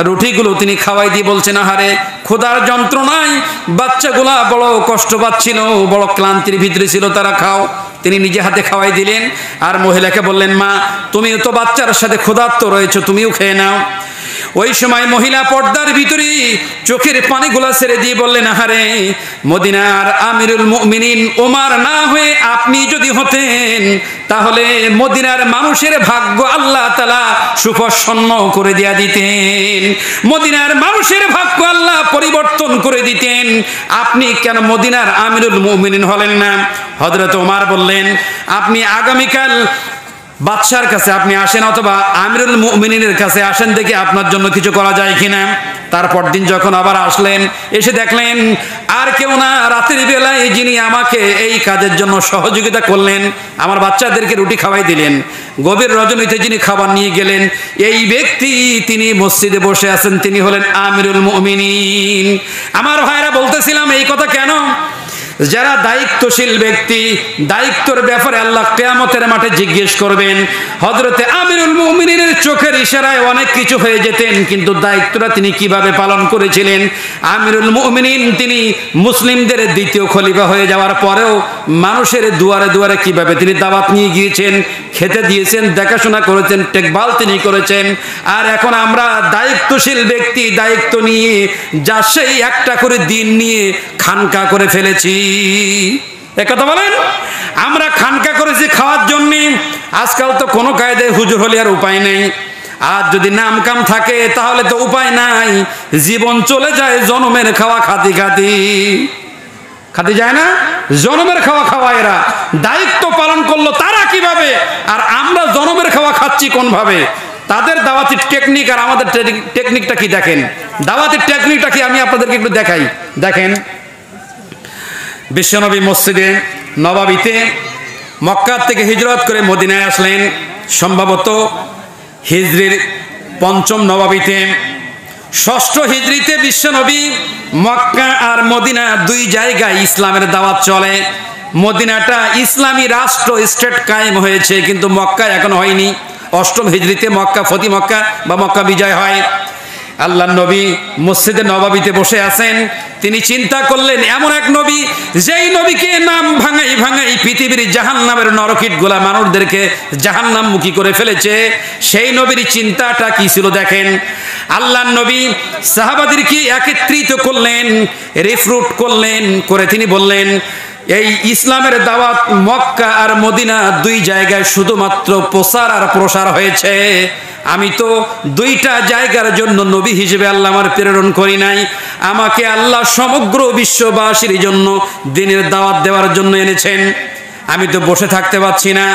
রুটিগুলো তিনি খাওয়াই দিয়ে বলছেন, আহারে ক্ষুধার যন্ত্রণায় বাচ্চাগুলা বড় কষ্ট পাচ্ছিল, বড় ক্লান্তির ভিতরে ছিল, তারা খাও। তিনি নিজে হাতে খাওয়াই দিলেন। আর মহিলাকে বললেন, মা তুমিও তো বাচ্চার সাথে ক্ষুধার্ত রয়েছে, তুমিও খেয়ে নাও। ওই সময় মহিলা পর্দার ভিতরে চোখের পানিগুলা ছেড়ে দিয়ে বললেন, আহারে মদিনার আমিরুল মুমিনিন ওমর না হয়ে আপনি যদি হতেন, তাহলে মদিনার মানুষের ভাগ্য আল্লাহ তাআলা সুপ্রসন্ন করে দিয়া দিতেন, মদিনার মানুষের ভাগ্য আল্লাহ পরিবর্তন করে দিতেন, আপনি কেন মদিনার আমিরুল মুমিনিন হলেন না? হযরত ওমর বললেন, আপনি আগামীকাল বাদশার কাছে আপনি আসেন, অথবা আমিরুল মুমিনিনের কাছে আসেন, দেখে আপনার জন্য কিছু করা যায় কিনা। তারপর দিন যখন আবার আসলেন, এসে দেখলেন আর কেউ না, রাতের বেলায় যিনি আমাকে এই কাজের জন্য সহযোগিতা করলেন, আমার বাচ্চাদেরকে রুটি খাওয়াই দিলেন, গভীর রজনীতে যিনি খাবার নিয়ে গেলেন, এই ব্যক্তি তিনি মসজিদে বসে আছেন, তিনি হলেন আমিরুল মুমিনিন। আমার ভাইরা বলতেছিলাম এই কথা কেন? যারা দায়িত্বশীল ব্যক্তি, দায়িত্বের ব্যাপারে আল্লাহ কিয়ামতের মাঠে জিজ্ঞেস করবেন। হযরতে আমিরুল মুমিনিনের চোখের ইশারায় অনেক কিছু হয়ে যেতেন, কিন্তু দায়িত্বটা তিনি কিভাবে পালন করেছিলেন। আমিরুল মুমিনিন তিনি মুসলিমদের দ্বিতীয় খলিফা হয়ে যাওয়ার পরেও মানুষের দুয়ারে দুয়ারে কিভাবে তিনি দাওয়াত নিয়ে গিয়েছেন, খেতে দিয়েছেন, দেখাশোনা করেছেন, টেকবাল তিনি করেছেন। আর এখন আমরা দায়িত্বশীল ব্যক্তি, দায়িত্ব নিয়ে যা সেই একটা করে দিন নিয়ে খানকা করে ফেলেছি। একথা বলেন, আমরা খানকা করেছি খাওয়ার জন্য। আজকাল তো কোনো কায়দায় হুজুর হলে আর উপায় নেই, আর যদি নাম কাম থাকে তাহলে তো উপায় নাই, জীবন চলে যায় জনমের খাওয়া খাতি খাতি খাতি যায় না, জনমের খাওয়া খাওয়া। এরা দায়িত্ব পালন করলো তারা কিভাবে, আর আমরা জনমের খাওয়া খাচ্ছি কোন ভাবে? তাদের দাওয়াতির টেকনিক আর আমাদের টেকনিকটা কি দেখেন। দাওয়াতির টেকনিকটা কি আমি আপনাদেরকে একটু দেখাই। দেখেন, বিশ্বনবী মসজিদে নববীতে মক্কা থেকে হিজরত করে মদিনায় আসলেন, সম্ভবত হিজরির ৫ম নববীতে। ৬ষ্ঠ হিজরিতে বিশ্বনবী মক্কা আর মদিনা দুই জায়গায় ইসলামের দাওয়াত চলে। মদিনাটা ইসলামী রাষ্ট্র স্টেট কায়েম হয়েছে, কিন্তু মক্কা এখনো হয়নি। ৮ম হিজরিতে মক্কা ফতি মক্কা বা মক্কা বিজয় হয়। আল্লাহ নবী মসজিদে নববীতে বসে আছেন, তিনি চিন্তা করলেন এমন এক নবী, যেই নবীকে নাম ভাঙাই ভাঙাই পৃথিবীর জাহান্নামের নরকিটগুলা মানুষদেরকে জাহান্নামমুখী করে ফেলেছে, সেই নবীর চিন্তাটা কি ছিল দেখেন। আল্লাহ নবী সাহাবাদেরকে একত্রিত করলেন, রিক্রুট করলেন, করে তিনি বললেন, এই ইসলামের দাওয়াত মক্কা আর মদিনা দুই জায়গায় শুধুমাত্র প্রচার আর প্রসার হয়েছে। আমি তো দুইটা জায়গার জন্য নবী হিসেবে আল্লাহ আমার প্রেরণ করি নাই, আমাকে আল্লাহ সমগ্র বিশ্ববাসীর জন্য দ্বীনের দাওয়াত দেওয়ার জন্য এনেছেন। আমি তো বসে থাকতে পারছি না,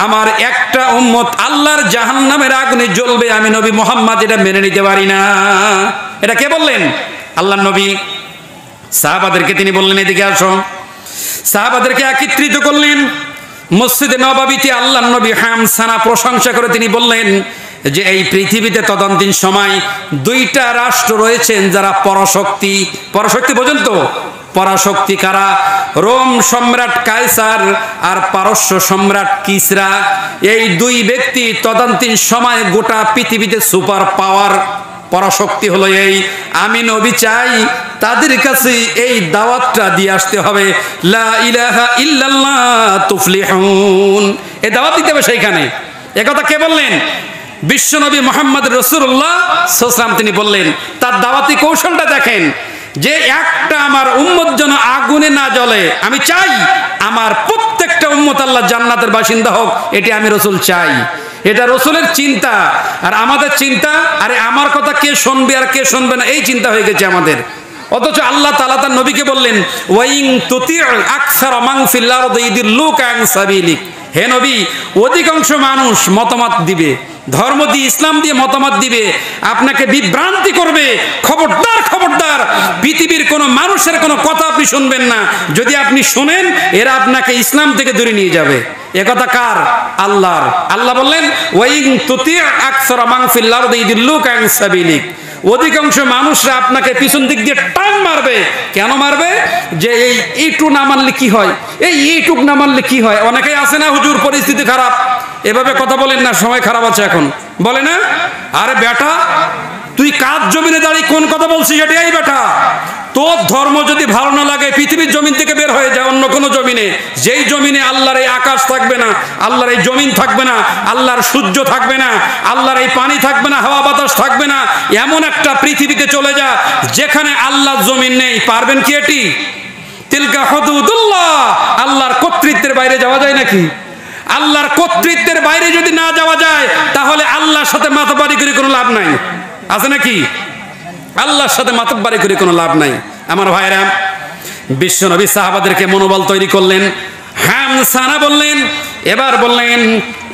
আমার একটা উম্মত আল্লাহর জাহান্নামের আগুনে জ্বলবে, আমি নবী মুহাম্মদ এটা মেনে নিতে পারি না। এটা কে বললেন? আল্লাহ নবী। সাহাবাদেরকে তিনি বললেন, এদিকে আসো। সাহাবাদেরকে একত্রিত করলেন মসজিদে নববীতে। আল্লাহ নবী হামসানা প্রশংসা করে তিনি বললেন যে এই পৃথিবীতে তদানীন্তন সময় দুইটা রাষ্ট্র রয়েছেন যারা পরাশক্তি। পরাশক্তি বোঝেন তো? পরাশক্তি কারা? রোম সম্রাট কায়সার আর পারস্য সম্রাট কিসরা। এই দুই ব্যক্তি তদানীন্তন সময় গোটা পৃথিবীতে সুপার পাওয়ার। পরাশক্তি হলো এই, আমি নবী চাই তাদের কাছে এই দাওয়াতটা দিয়ে আসতে হবে, লা ইলাহা ইল্লাল্লাহ তুফলিহুন, এই দাওয়াত দিতে হবে সেইখানে। একথা কে বললেন? বিশ্বনবী মুহাম্মদ রাসূলুল্লাহ সাল্লাল্লাহু আলাইহি ওয়াসাল্লাম তিনি বললেন। তার দাওয়াতি কৌশলটা দেখেন, যে একটা আমার উম্মত যেন আগুনে না জ্বলে, আমি চাই আমার প্রত্যেকটা উম্মত আল্লাহ জান্নাতের বাসিন্দা হোক, এটি আমি রাসূল চাই। এটা রাসূলের চিন্তা, আর আমাদের চিন্তা আরে আমার কথা কে শুনবে আর কে শুনবে না, এই চিন্তা হয়ে গেছে আমাদের। অথচ আল্লাহ তাআলা তার নবীকে বললেন, ওয়াইন তুতি' আকসারা মান ফিল আরদি ইদিল্লুকা আন সাবিলিক, হে নবী, অধিকাংশ মানুষ মতামত দিবে, ধর্ম দিয়ে ইসলাম দিয়ে মতামত দিবে, আপনাকে বিভ্রান্তি করবে। খবরদার খবরদার, পৃথিবীর কোনো মানুষের কোনো কথা আপনি শুনবেন না, যদি আপনি শুনেন এরা আপনাকে ইসলাম থেকে দূরে নিয়ে যাবে। একথা কার? আল্লাহর। আল্লাহ বললেন, ওয়াইন তুতি' আকসারা মান ফিল আরদি ইদিল্লুকা আন সাবিলিক, অধিকাংশ মানুষরা আপনাকে পিছন দিক দিয়ে টান মারবে। কেন মারবে? যে এইটু না মানলে কি হয়, এইটুক না মানলে কি হয়। অনেকেই আছে না, হুজুর পরিস্থিতি খারাপ, এভাবে কথা বলেন না, সময় খারাপ আছে এখন, বলে না, আরে বেটা তুই কার জমিনে দাঁড়িয়ে কোন কথা বলছিস, এটাই বেটা, তোর ধর্ম যদি ভালো না লাগে পৃথিবীর জমিন থেকে বের হয়ে যায় অন্য কোনো জমিনে, যেই জমিনে আল্লাহর এই আকাশ থাকবে না, আল্লাহর এই জমিন থাকবে না, আল্লাহর সূর্য থাকবে না, আল্লাহর এই পানি থাকবে না, হাওয়া বাতাস থাকবে না, এমন একটা পৃথিবীতে চলে যা যেখানে আল্লাহর জমিন নেই। পারবেন কি এটি? তিলকা হুদুদুল্লাহ, আল্লাহর কর্তৃত্বের বাইরে যাওয়া যায় নাকি? আল্লাহর কর্তৃত্বের বাইরে যদি না যাওয়া যায় তাহলে আল্লাহর সাথে মাতব্বরি করে কোনো লাভ নাই, আছে নাকি? আল্লাহর সাথে মাতব্বরি করে কোনো লাভ নাই। আমার ভাইরা, বিশ্বনবী সাহাবাদেরকে মনোবল তৈরি করলেন, হামসানা বললেন, এবার বললেন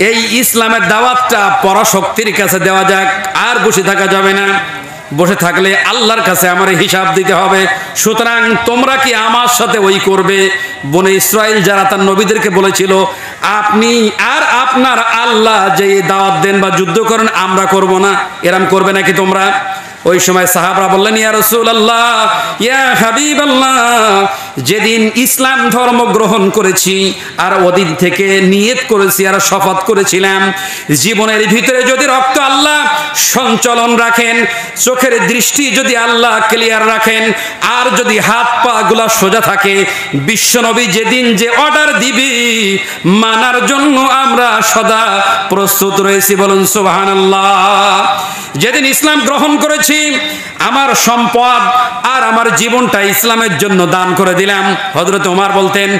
এই ইসলামের দাওয়াতটা পরাশক্তির কাছে দেওয়া যাক, আর বসে থাকা যাবে না, বসে থাকলে আল্লাহর কাছে আমার হিসাব দিতে হবে। সুতরাং তোমরা কি আমার সাথে ওই করবে? বনে ইসরাইল যারা তার নবীদেরকে বলেছিল, আপনি আর আপনার আল্লাহ যে দাওয়াত দেন বা যুদ্ধ করেন আমরা করব না, এরম করবে নাকি তোমরা? ওই সময় সাহাবারা বললেন, ইয়া রাসূলুল্লাহ, ইয়া হাবিবাল্লাহ, যেদিন ইসলাম ধর্ম গ্রহণ করেছি আর ওদিন থেকে নিয়ত করেছি আর শপথ করেছিলাম, জীবনের ভিতরে যদি রক্ত আল্লাহ সঞ্চালন রাখেন, চোখের দৃষ্টি যদি আল্লাহ ক্লিয়ার রাখেন, আর যদি হাত পা গুলা সোজা থাকে, বিশ্বনবী যেদিন যে অর্ডার দিবি মানার জন্য আমরা সদা প্রস্তুত রয়েছি। বলুন সুবহানাল্লাহ। যেদিন ইসলাম গ্রহণ করেছি আমার সম্পদ আর আমার জীবনটা ইসলামের জন্য দান করে দিলাম। হযরত ওমর বলতেন,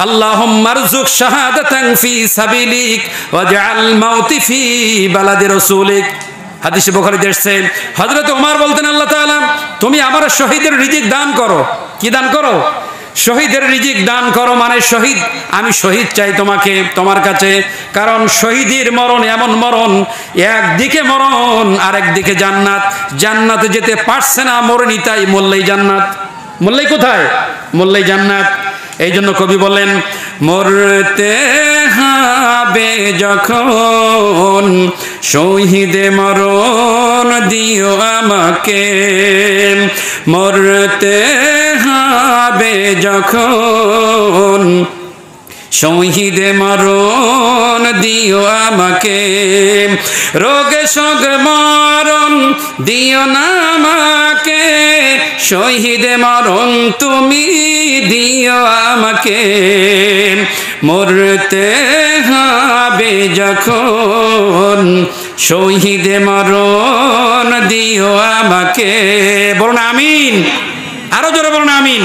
আল্লাহুম্মা রযুক শাহাদাতান ফি সাবিলিক ওয়াজআল মাউতি ফি বালাদি রাসূলিক। হাদিসে বুখারীতে এসেছে, হযরত ওমর বলতেন, আল্লাহ তাআলা তুমি আমার শহীদের রিজিক দান করো। কি দান করো? শহীদের রিজিক দান করো, মানে শহীদ, আমি শহীদ চাই তোমাকে, তোমার কাছে। কারণ শহীদের মরণ এমন মরণ, একদিকে মরণ আর একদিকে জান্নাত, জান্নাতে যেতে পারছে না, মরণই তাই, মরলেই জান্নাত। মরলেই কোথায়? মরলেই জান্নাত। এই জন্য কবি বলেন, মরতে হবে যখন শহীদে মরণ দিও আমাকে, মরতে হবে যখন শহীদে মরণ দিও আমাকে, রোগে শোক মরণ দিও না আমাকে, শহীদে মরণ তুমি দিও আমাকে, মরতে হবে যখন শহীদে মরণ দিও আমাকে। বলুন আমিন, আরো জোরে বলুন আমিন।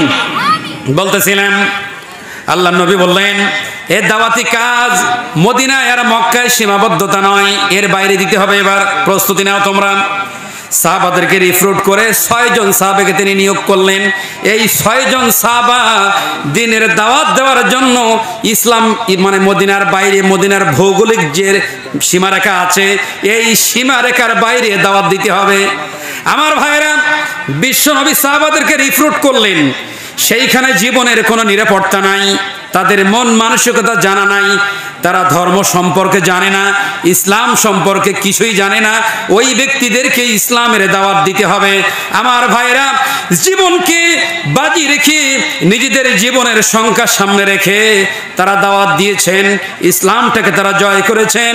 বলতেছিলাম আল্লাহ নবী বললেন, এর দাওয়াতি কাজ মদিনায় আর মক্কায় সীমাবদ্ধতা নয়, এর বাইরে দিতে হবে। এবার প্রস্তুতি নাও তোমরা। সাহাবাদেরকে রিক্রুট করে 6 জন সাহাবাকে তিনি নিয়োগ করলেন। এই 6 জন সাহাবা দ্বীনের দাওয়াত দেওয়ার জন্য ইসলাম মানে মদিনার বাইরে, মদিনার ভৌগোলিক যে সীমারেখা আছে এই সীমারেখার বাইরে দাওয়াত দিতে হবে। আমার ভাইরা, বিশ্বনবী সাহাবাদেরকে রিক্রুট করলেন, সেইখানে জীবনের কোনো নিরাপত্তা নাই, তাদের মন মানসিকতা জানা নাই, তারা ধর্ম সম্পর্কে জানে না, ইসলাম সম্পর্কে কিছুই জানে না, ওই ব্যক্তিদেরকে ইসলামের দাওয়াত দিতে হবে। আমার ভাইরা, জীবনকে বাজি রেখে, নিজেদের জীবনের সংখ্যা সামনে রেখে তারা দাওয়াত দিয়েছেন, ইসলামটাকে তারা জয় করেছেন।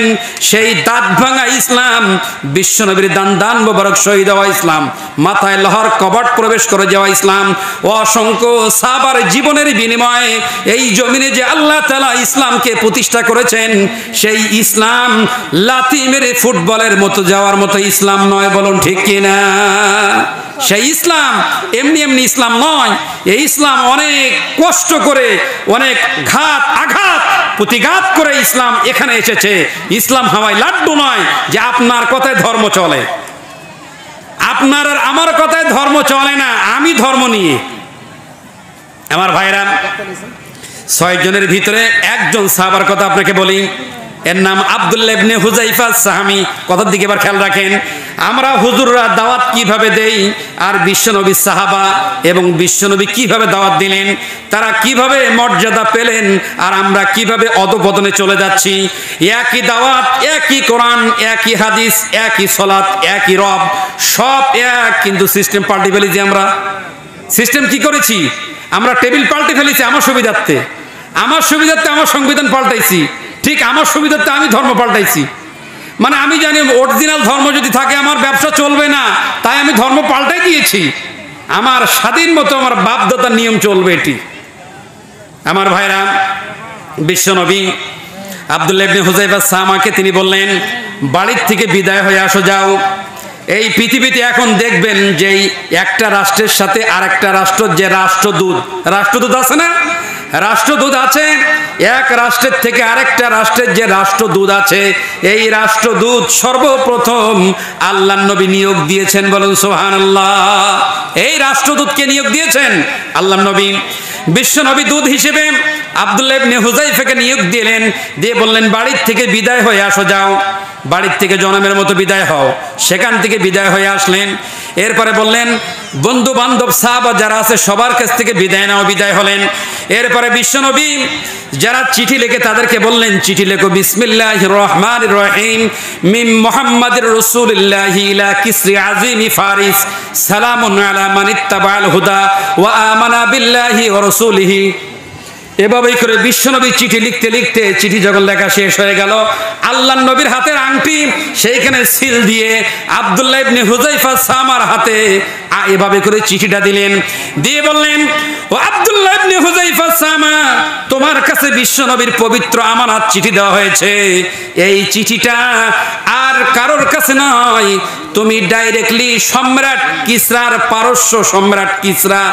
সেই দাঁত ভাঙা ইসলাম, বিশ্বনবীর দান মোবারক শহীদ হওয়া ইসলাম, মাথায় লোহার কবাট প্রবেশ করে যাওয়া ইসলাম, অসংখ্য সাহাবার জীবনের বিনিময়ে এই জমিনে যে আল্লাহ তাআলা ইসলামকে প্রতিষ্ঠা করেছেন, সেই ইসলাম লাথি মেরে ফুটবলের মতো যাওয়ার মতো ইসলাম নয়, বলুন ঠিক কিনা? সেই ইসলাম এমনি এমনি ইসলাম নয়। এই ইসলাম অনেক কষ্ট করে, অনেক আঘাত প্রতিঘাত করে ইসলাম এখানে এসেছে। ইসলাম হাওয়ায় লাড্ডু নয় যে আপনার কথায় ধর্ম চলে, আপনার আর আমার কথায় ধর্ম চলে না, আমি ধর্ম নিয়ে। আমার ভাইরা, 6 জনের ভিতরে একজন সাহাবার কথা আপনাকে বলি, এর নাম আব্দুল্লাহ ইবনে হুযায়ফা সাহামী। কথার দিকে এবার খেয়াল রাখেন। আমরা হুজুররা দাওয়াত কিভাবে দেই, আর বিশ্বনবী সাহাবা এবং বিশ্বনবী কিভাবে দাওয়াত দিলেন, তারা কিভাবে মর্যাদা পেলেন, আর আমরা কিভাবে অধপতনে চলে যাচ্ছি। একই দাওয়াত, একই কোরআন, একই হাদিস, একই সালাত, একই রব, সব এক, কিন্তু সিস্টেম পাল্টে ফেলেছি আমরা। সিস্টেম কি করেছি আমরা? টেবিল পাল্টে ফেলেছি আমার সুবিধার্থে। আমার সংবিধান পাল্টাইছি, ঠিক আমার সুবিধার্থে আমি ধর্ম পাল্টাইছি। মানে আমি জানি অরিজিনাল ধর্ম যদি থাকে আমার ব্যবসা চলবে না, তাই আমি ধর্ম পাল্টাই দিয়েছি। আমার স্বাধীন মতো আমার বাপদাদার নিয়ম চলবে এটি। আমার ভাইরা, বিশ্বনবী আব্দুল্লাহ ইবনে হুযায়ফা সাহামাকে তিনি বললেন, বাড়ির থেকে বিদায় হয়ে আসো, যাও। এই পৃথিবীতে এখন দেখবেন যে একটা রাষ্ট্রের সাথে আরেকটা রাষ্ট্র, যে রাষ্ট্রদূত আছে না, রাষ্ট্রদূত আছে, এক রাষ্ট্রের থেকে আরেকটা রাষ্ট্রের যে রাষ্ট্রদূত আছে, এই রাষ্ট্রদূত সর্বপ্রথম আল্লাহর নবী নিয়োগ দিয়েছেন, বলুন সুবহানাল্লাহ। এই রাষ্ট্রদূতকে নিয়োগ দিয়েছেন আল্লাহর নবী। বিশ্বনবী দূত হিসেবে আব্দুল্লাহ ইবনে হুযায়ফাকে নিয়োগ দিলেন, দিয়ে বললেন, বাড়ির থেকে বিদায় হয়ে আসো, যাও। বাড়ির থেকে জনমের মতো বিদায় হও। সেখান থেকে বিদায় হয়ে আসলেন। এরপরে বললেন, বন্ধু বান্ধব সাহাবা যারা আছে সবার কাছ থেকে বিদায় নাও, বিদায় হলেন। এরপরে বিশ্বনবী যারা চিঠি লেখে তাদেরকে বললেন, চিঠি লেখো বিসমিল্লাহির রহমানির রহিম, মিন মুহাম্মাদির রাসূলিল্লাহি ইলা কিসরি আযীমি ফারিস, সালামুন আলা মান ইত্তাবাআল হুদা ওয়া আমানা বিল্লাহি ওয়া রাসূলিহি। এভাবেই করে বিশ্বনবী চিঠি লিখতে লিখতে, চিঠি যখন লেখা শেষ হয়ে গেল, আল্লাহর নবীর হাতের আংটি সেইখানে সিল দিয়ে আব্দুল্লাহ ইবনে হুযায়ফা সাহামার হাতে এভাবে করে চিঠিটা দিলেন, দিয়ে বললেন, ও আব্দুল্লাহ ইবনে হুযায়ফা সাহামা, তোমার কাছে বিশ্বনবীর পবিত্র আমানত চিঠি দেওয়া হয়েছে। এই চিঠিটা আর কারোর কাছে নয়, তুমি ডাইরেক্টলি সম্রাট কিসরার, পারস্য সম্রাট কিসরা,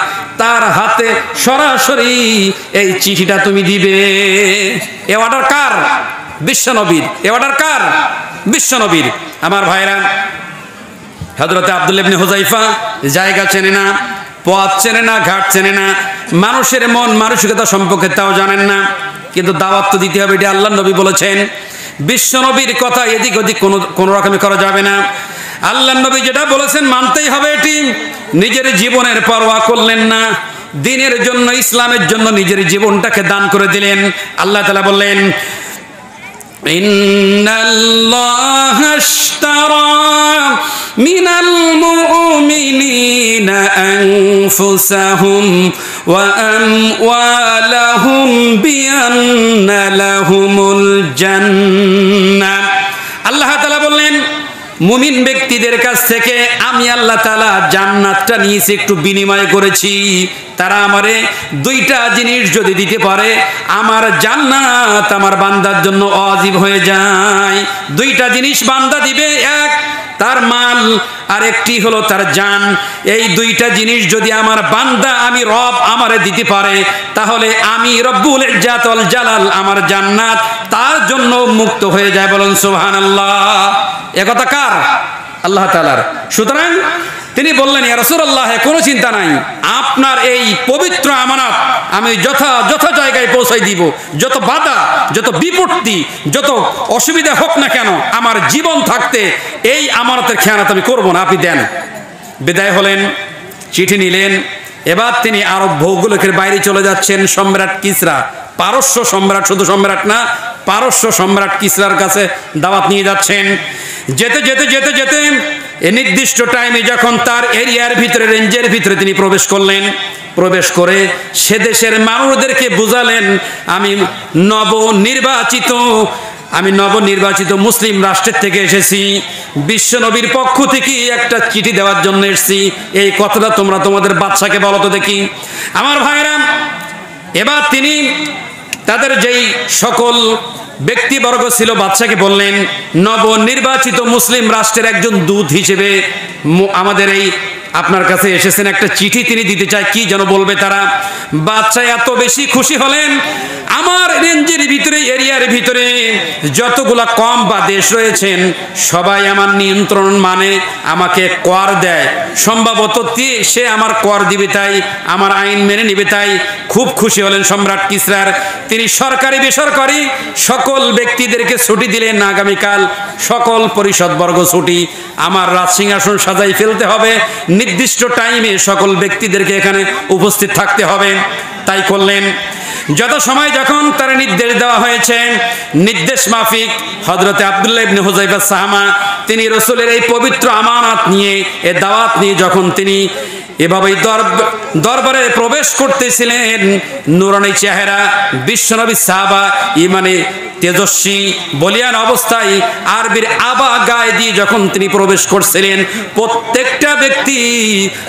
তার হাতে সরাসরি এই চিঠিটা তুমি দিবে। এ অর্ডার কার? বিশ্বনবীর। এ অর্ডার কার? বিশ্বনবীর। আমার ভাইরা, হযরত আব্দুল্লাহ ইবনে হুযায়ফা জায়গা চেনে না, পথ চেনে না, ঘাট চেনে না, মানুষের মন মানসিকতা সম্পর্কে তাও জানেন না, কিন্তু দাওয়াত তো দিতে হবে, এটা আল্লাহর নবী বলেছেন। বিশ্বনবীর কথা এদিক ওদিক কোনো রকমে করা যাবে না। আল্লাহর নবী যেটা বলেছেন মানতেই হবে। এটি নিজের জীবনের পরোয়া করলেন না, দ্বীনের জন্য, ইসলামের জন্য নিজের জীবনটাকে দান করে দিলেন। আল্লাহ তাআলা বললেন, ইন্নাল্লাহা আশতারা মিনাল মুমিনিনা আনফুসাহুম ওয়া আমওয়ালাহুম বিআন্না লাহুমুল জান্নাহ। আল্লাহ তাআলা বললেন, মুমিন ব্যক্তিদের কাছ থেকে আমি আল্লাহ তাআলা জান্নাতটা নিয়েছি, একটু বিনিময় করেছি। তারা আমারে 2টা জিনিস যদি দিতে পারে, আমার জান্নাত আমার বান্দার জন্য ওয়াজিব হয়ে যায়। 2টা জিনিস বান্দা দিবে, এক তার মাল, আর একটি হলো তার জান। এই 2টা জিনিস যদি আমার বান্দা, আমি রব আমারে দিতে পারে, তাহলে আমি রব্বুল ইজ্জাত ওয়াল জালাল আমার জান্নাত তার জন্য মুক্ত হয়ে যায়, বলুন সুবহানাল্লাহ। একথা কার? আল্লাহ তাআলার। সুতরাং তিনি বললেন, ইয়া রাসূলুল্লাহ, কোনো চিন্তা নাই, আপনার এই পবিত্র আমানত আমি যথা জায়গায় পৌঁছাই দিব। যত বাধা, যত বিপত্তি, যত অসুবিধা হোক না কেন, আমার জীবন থাকতে এই আমানতের খেয়ানত আমি করব না, আপনি দেন। বিদায় হলেন, চিঠি নিলেন। এবার তিনি আরব ভৌগোলিকের বাইরে চলে যাচ্ছেন। সম্রাট কিসরা, পারস্য সম্রাট, শুধু সম্রাট না, পারস্য সম্রাট কিসরার কাছে দাওয়াত নিয়ে যাচ্ছেন। যেতে যেতে যেতে যেতে এ নির্দিষ্ট টাইমে যখন তার এরিয়ার ভিতরে, রেঞ্জের ভিতরে তিনি প্রবেশ করলেন, প্রবেশ করে সে দেশের মানুষদেরকে বুঝালেন আমি নবনির্বাচিত মুসলিম রাষ্ট্রের থেকে এসেছি, বিশ্ব নবীর পক্ষ থেকে একটা চিঠি দেওয়ার জন্য এসেছি, এই কথাটা তোমরা তোমাদের বাদশাকে বলো তো দেখি। আমার ভাইরা, এবার তিনি তাদের যেই সকল ব্যক্তিবর্গ ছিল বাদশাকে বললেন, নবনির্বাচিত মুসলিম রাষ্ট্রের একজন দূত হিসেবে আমাদের এই আপনার কাছে এসেছেন, একটা চিঠি তিনি দিতে চায়, কি যেন বলবে তারা। বাদশা এত বেশি খুশি হলেন, আমার রেঞ্জের ভিতরে, এরিয়ার ভিতরে যতগুলা কম বা দেশ রয়েছেন সবাই আমার নিয়ন্ত্রণ মানে আমাকে কর দেয়, সম্ভবত সে আমার কর দিবে, তাই আমার আইন মেনে নিবে, তাই খুব খুশি হলেন সম্রাট কিসরার। তিনি সরকারি বেসরকারি সকল ব্যক্তিদেরকে ছুটি দিলেন, আগামীকাল সকল পরিষদবর্গ ছুটি, আমার রাজসিংহাসন সাজাই ফেলতে হবে, নির্দিষ্ট টাইমে সকল ব্যক্তিদেরকে এখানে উপস্থিত থাকতে হবে। তাই করলেন। যত সময় যখন তার নির্দেশ দেওয়া হয়েছে, নির্দেশ মাফিক হযরতে আব্দুল্লাহ ইবনে হুযায়ফা সাহামা তিনি রাসূলের এই পবিত্র আমানত নিয়ে, এ দাওয়াত নিয়ে যখন তিনি এভাবেই দরবারে প্রবেশ করতেছিলেন, নূরানী চেহারা, বিশ্বনবী সাহাবা ইমানে তেজস্বী বলিয়ান অবস্থায় আরবির আবা গায়ে দিয়ে যখন তিনি প্রবেশ করছিলেন, প্রত্যেকটা ব্যক্তি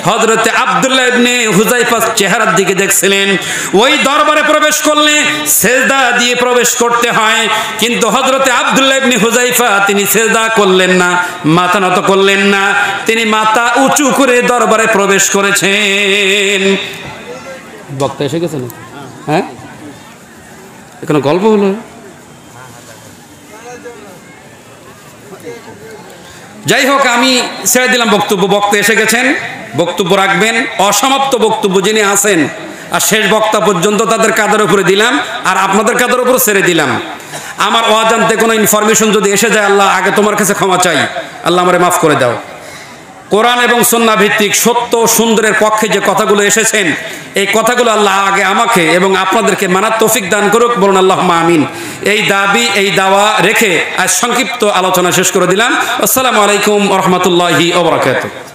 হযরতে আব্দুল্লাহ ইবনে হুযায়ফার চেহারার দিকে দেখছিলেন। ওই দরবারে প্রবেশ করলে সেজদা দিয়ে প্রবেশ করতে হয়, কিন্তু হযরতে আব্দুল্লাহ ইবনে হুযায়ফা তিনি সেজদা করলেন না, মাথা নত করলেন না, তিনি মাথা উঁচু করে দরবারে প্রবেশ করেছেন। বক্তা এসে গেছেন? হ্যাঁ, এখানে গল্প হলো। যাই হোক, আমি ছেড়ে দিলাম বক্তব্য, বক্তা এসে গেছেন, বক্তব্য রাখবেন, অসমাপ্ত বক্তব্য যিনি আছেন আর শেষ বক্তা পর্যন্ত তাদের কাঁধের উপরে দিলাম, আর আপনাদের কাঁধের উপরে ছেড়ে দিলাম। আমার অজান্তে কোনো ইনফরমেশন যদি এসে যায়, আল্লাহ আগে তোমার কাছে ক্ষমা চাই, আল্লাহ আমারে মাফ করে দাও। কোরআন এবং সুন্নাহ ভিত্তিক সত্য সুন্দরের পক্ষে যে কথাগুলো এসেছেন, এই কথাগুলো আল্লাহ আগে আমাকে এবং আপনাদেরকে মানার তৌফিক দান করুক, বলুন আল্লাহুম্মা আমিন। এই দাবি, এই দাওয়া রেখে আজ সংক্ষিপ্ত আলোচনা শেষ করে দিলাম। আসসালামু আলাইকুম ওয়া রাহমাতুল্লাহি ওয়া বারাকাতুহু।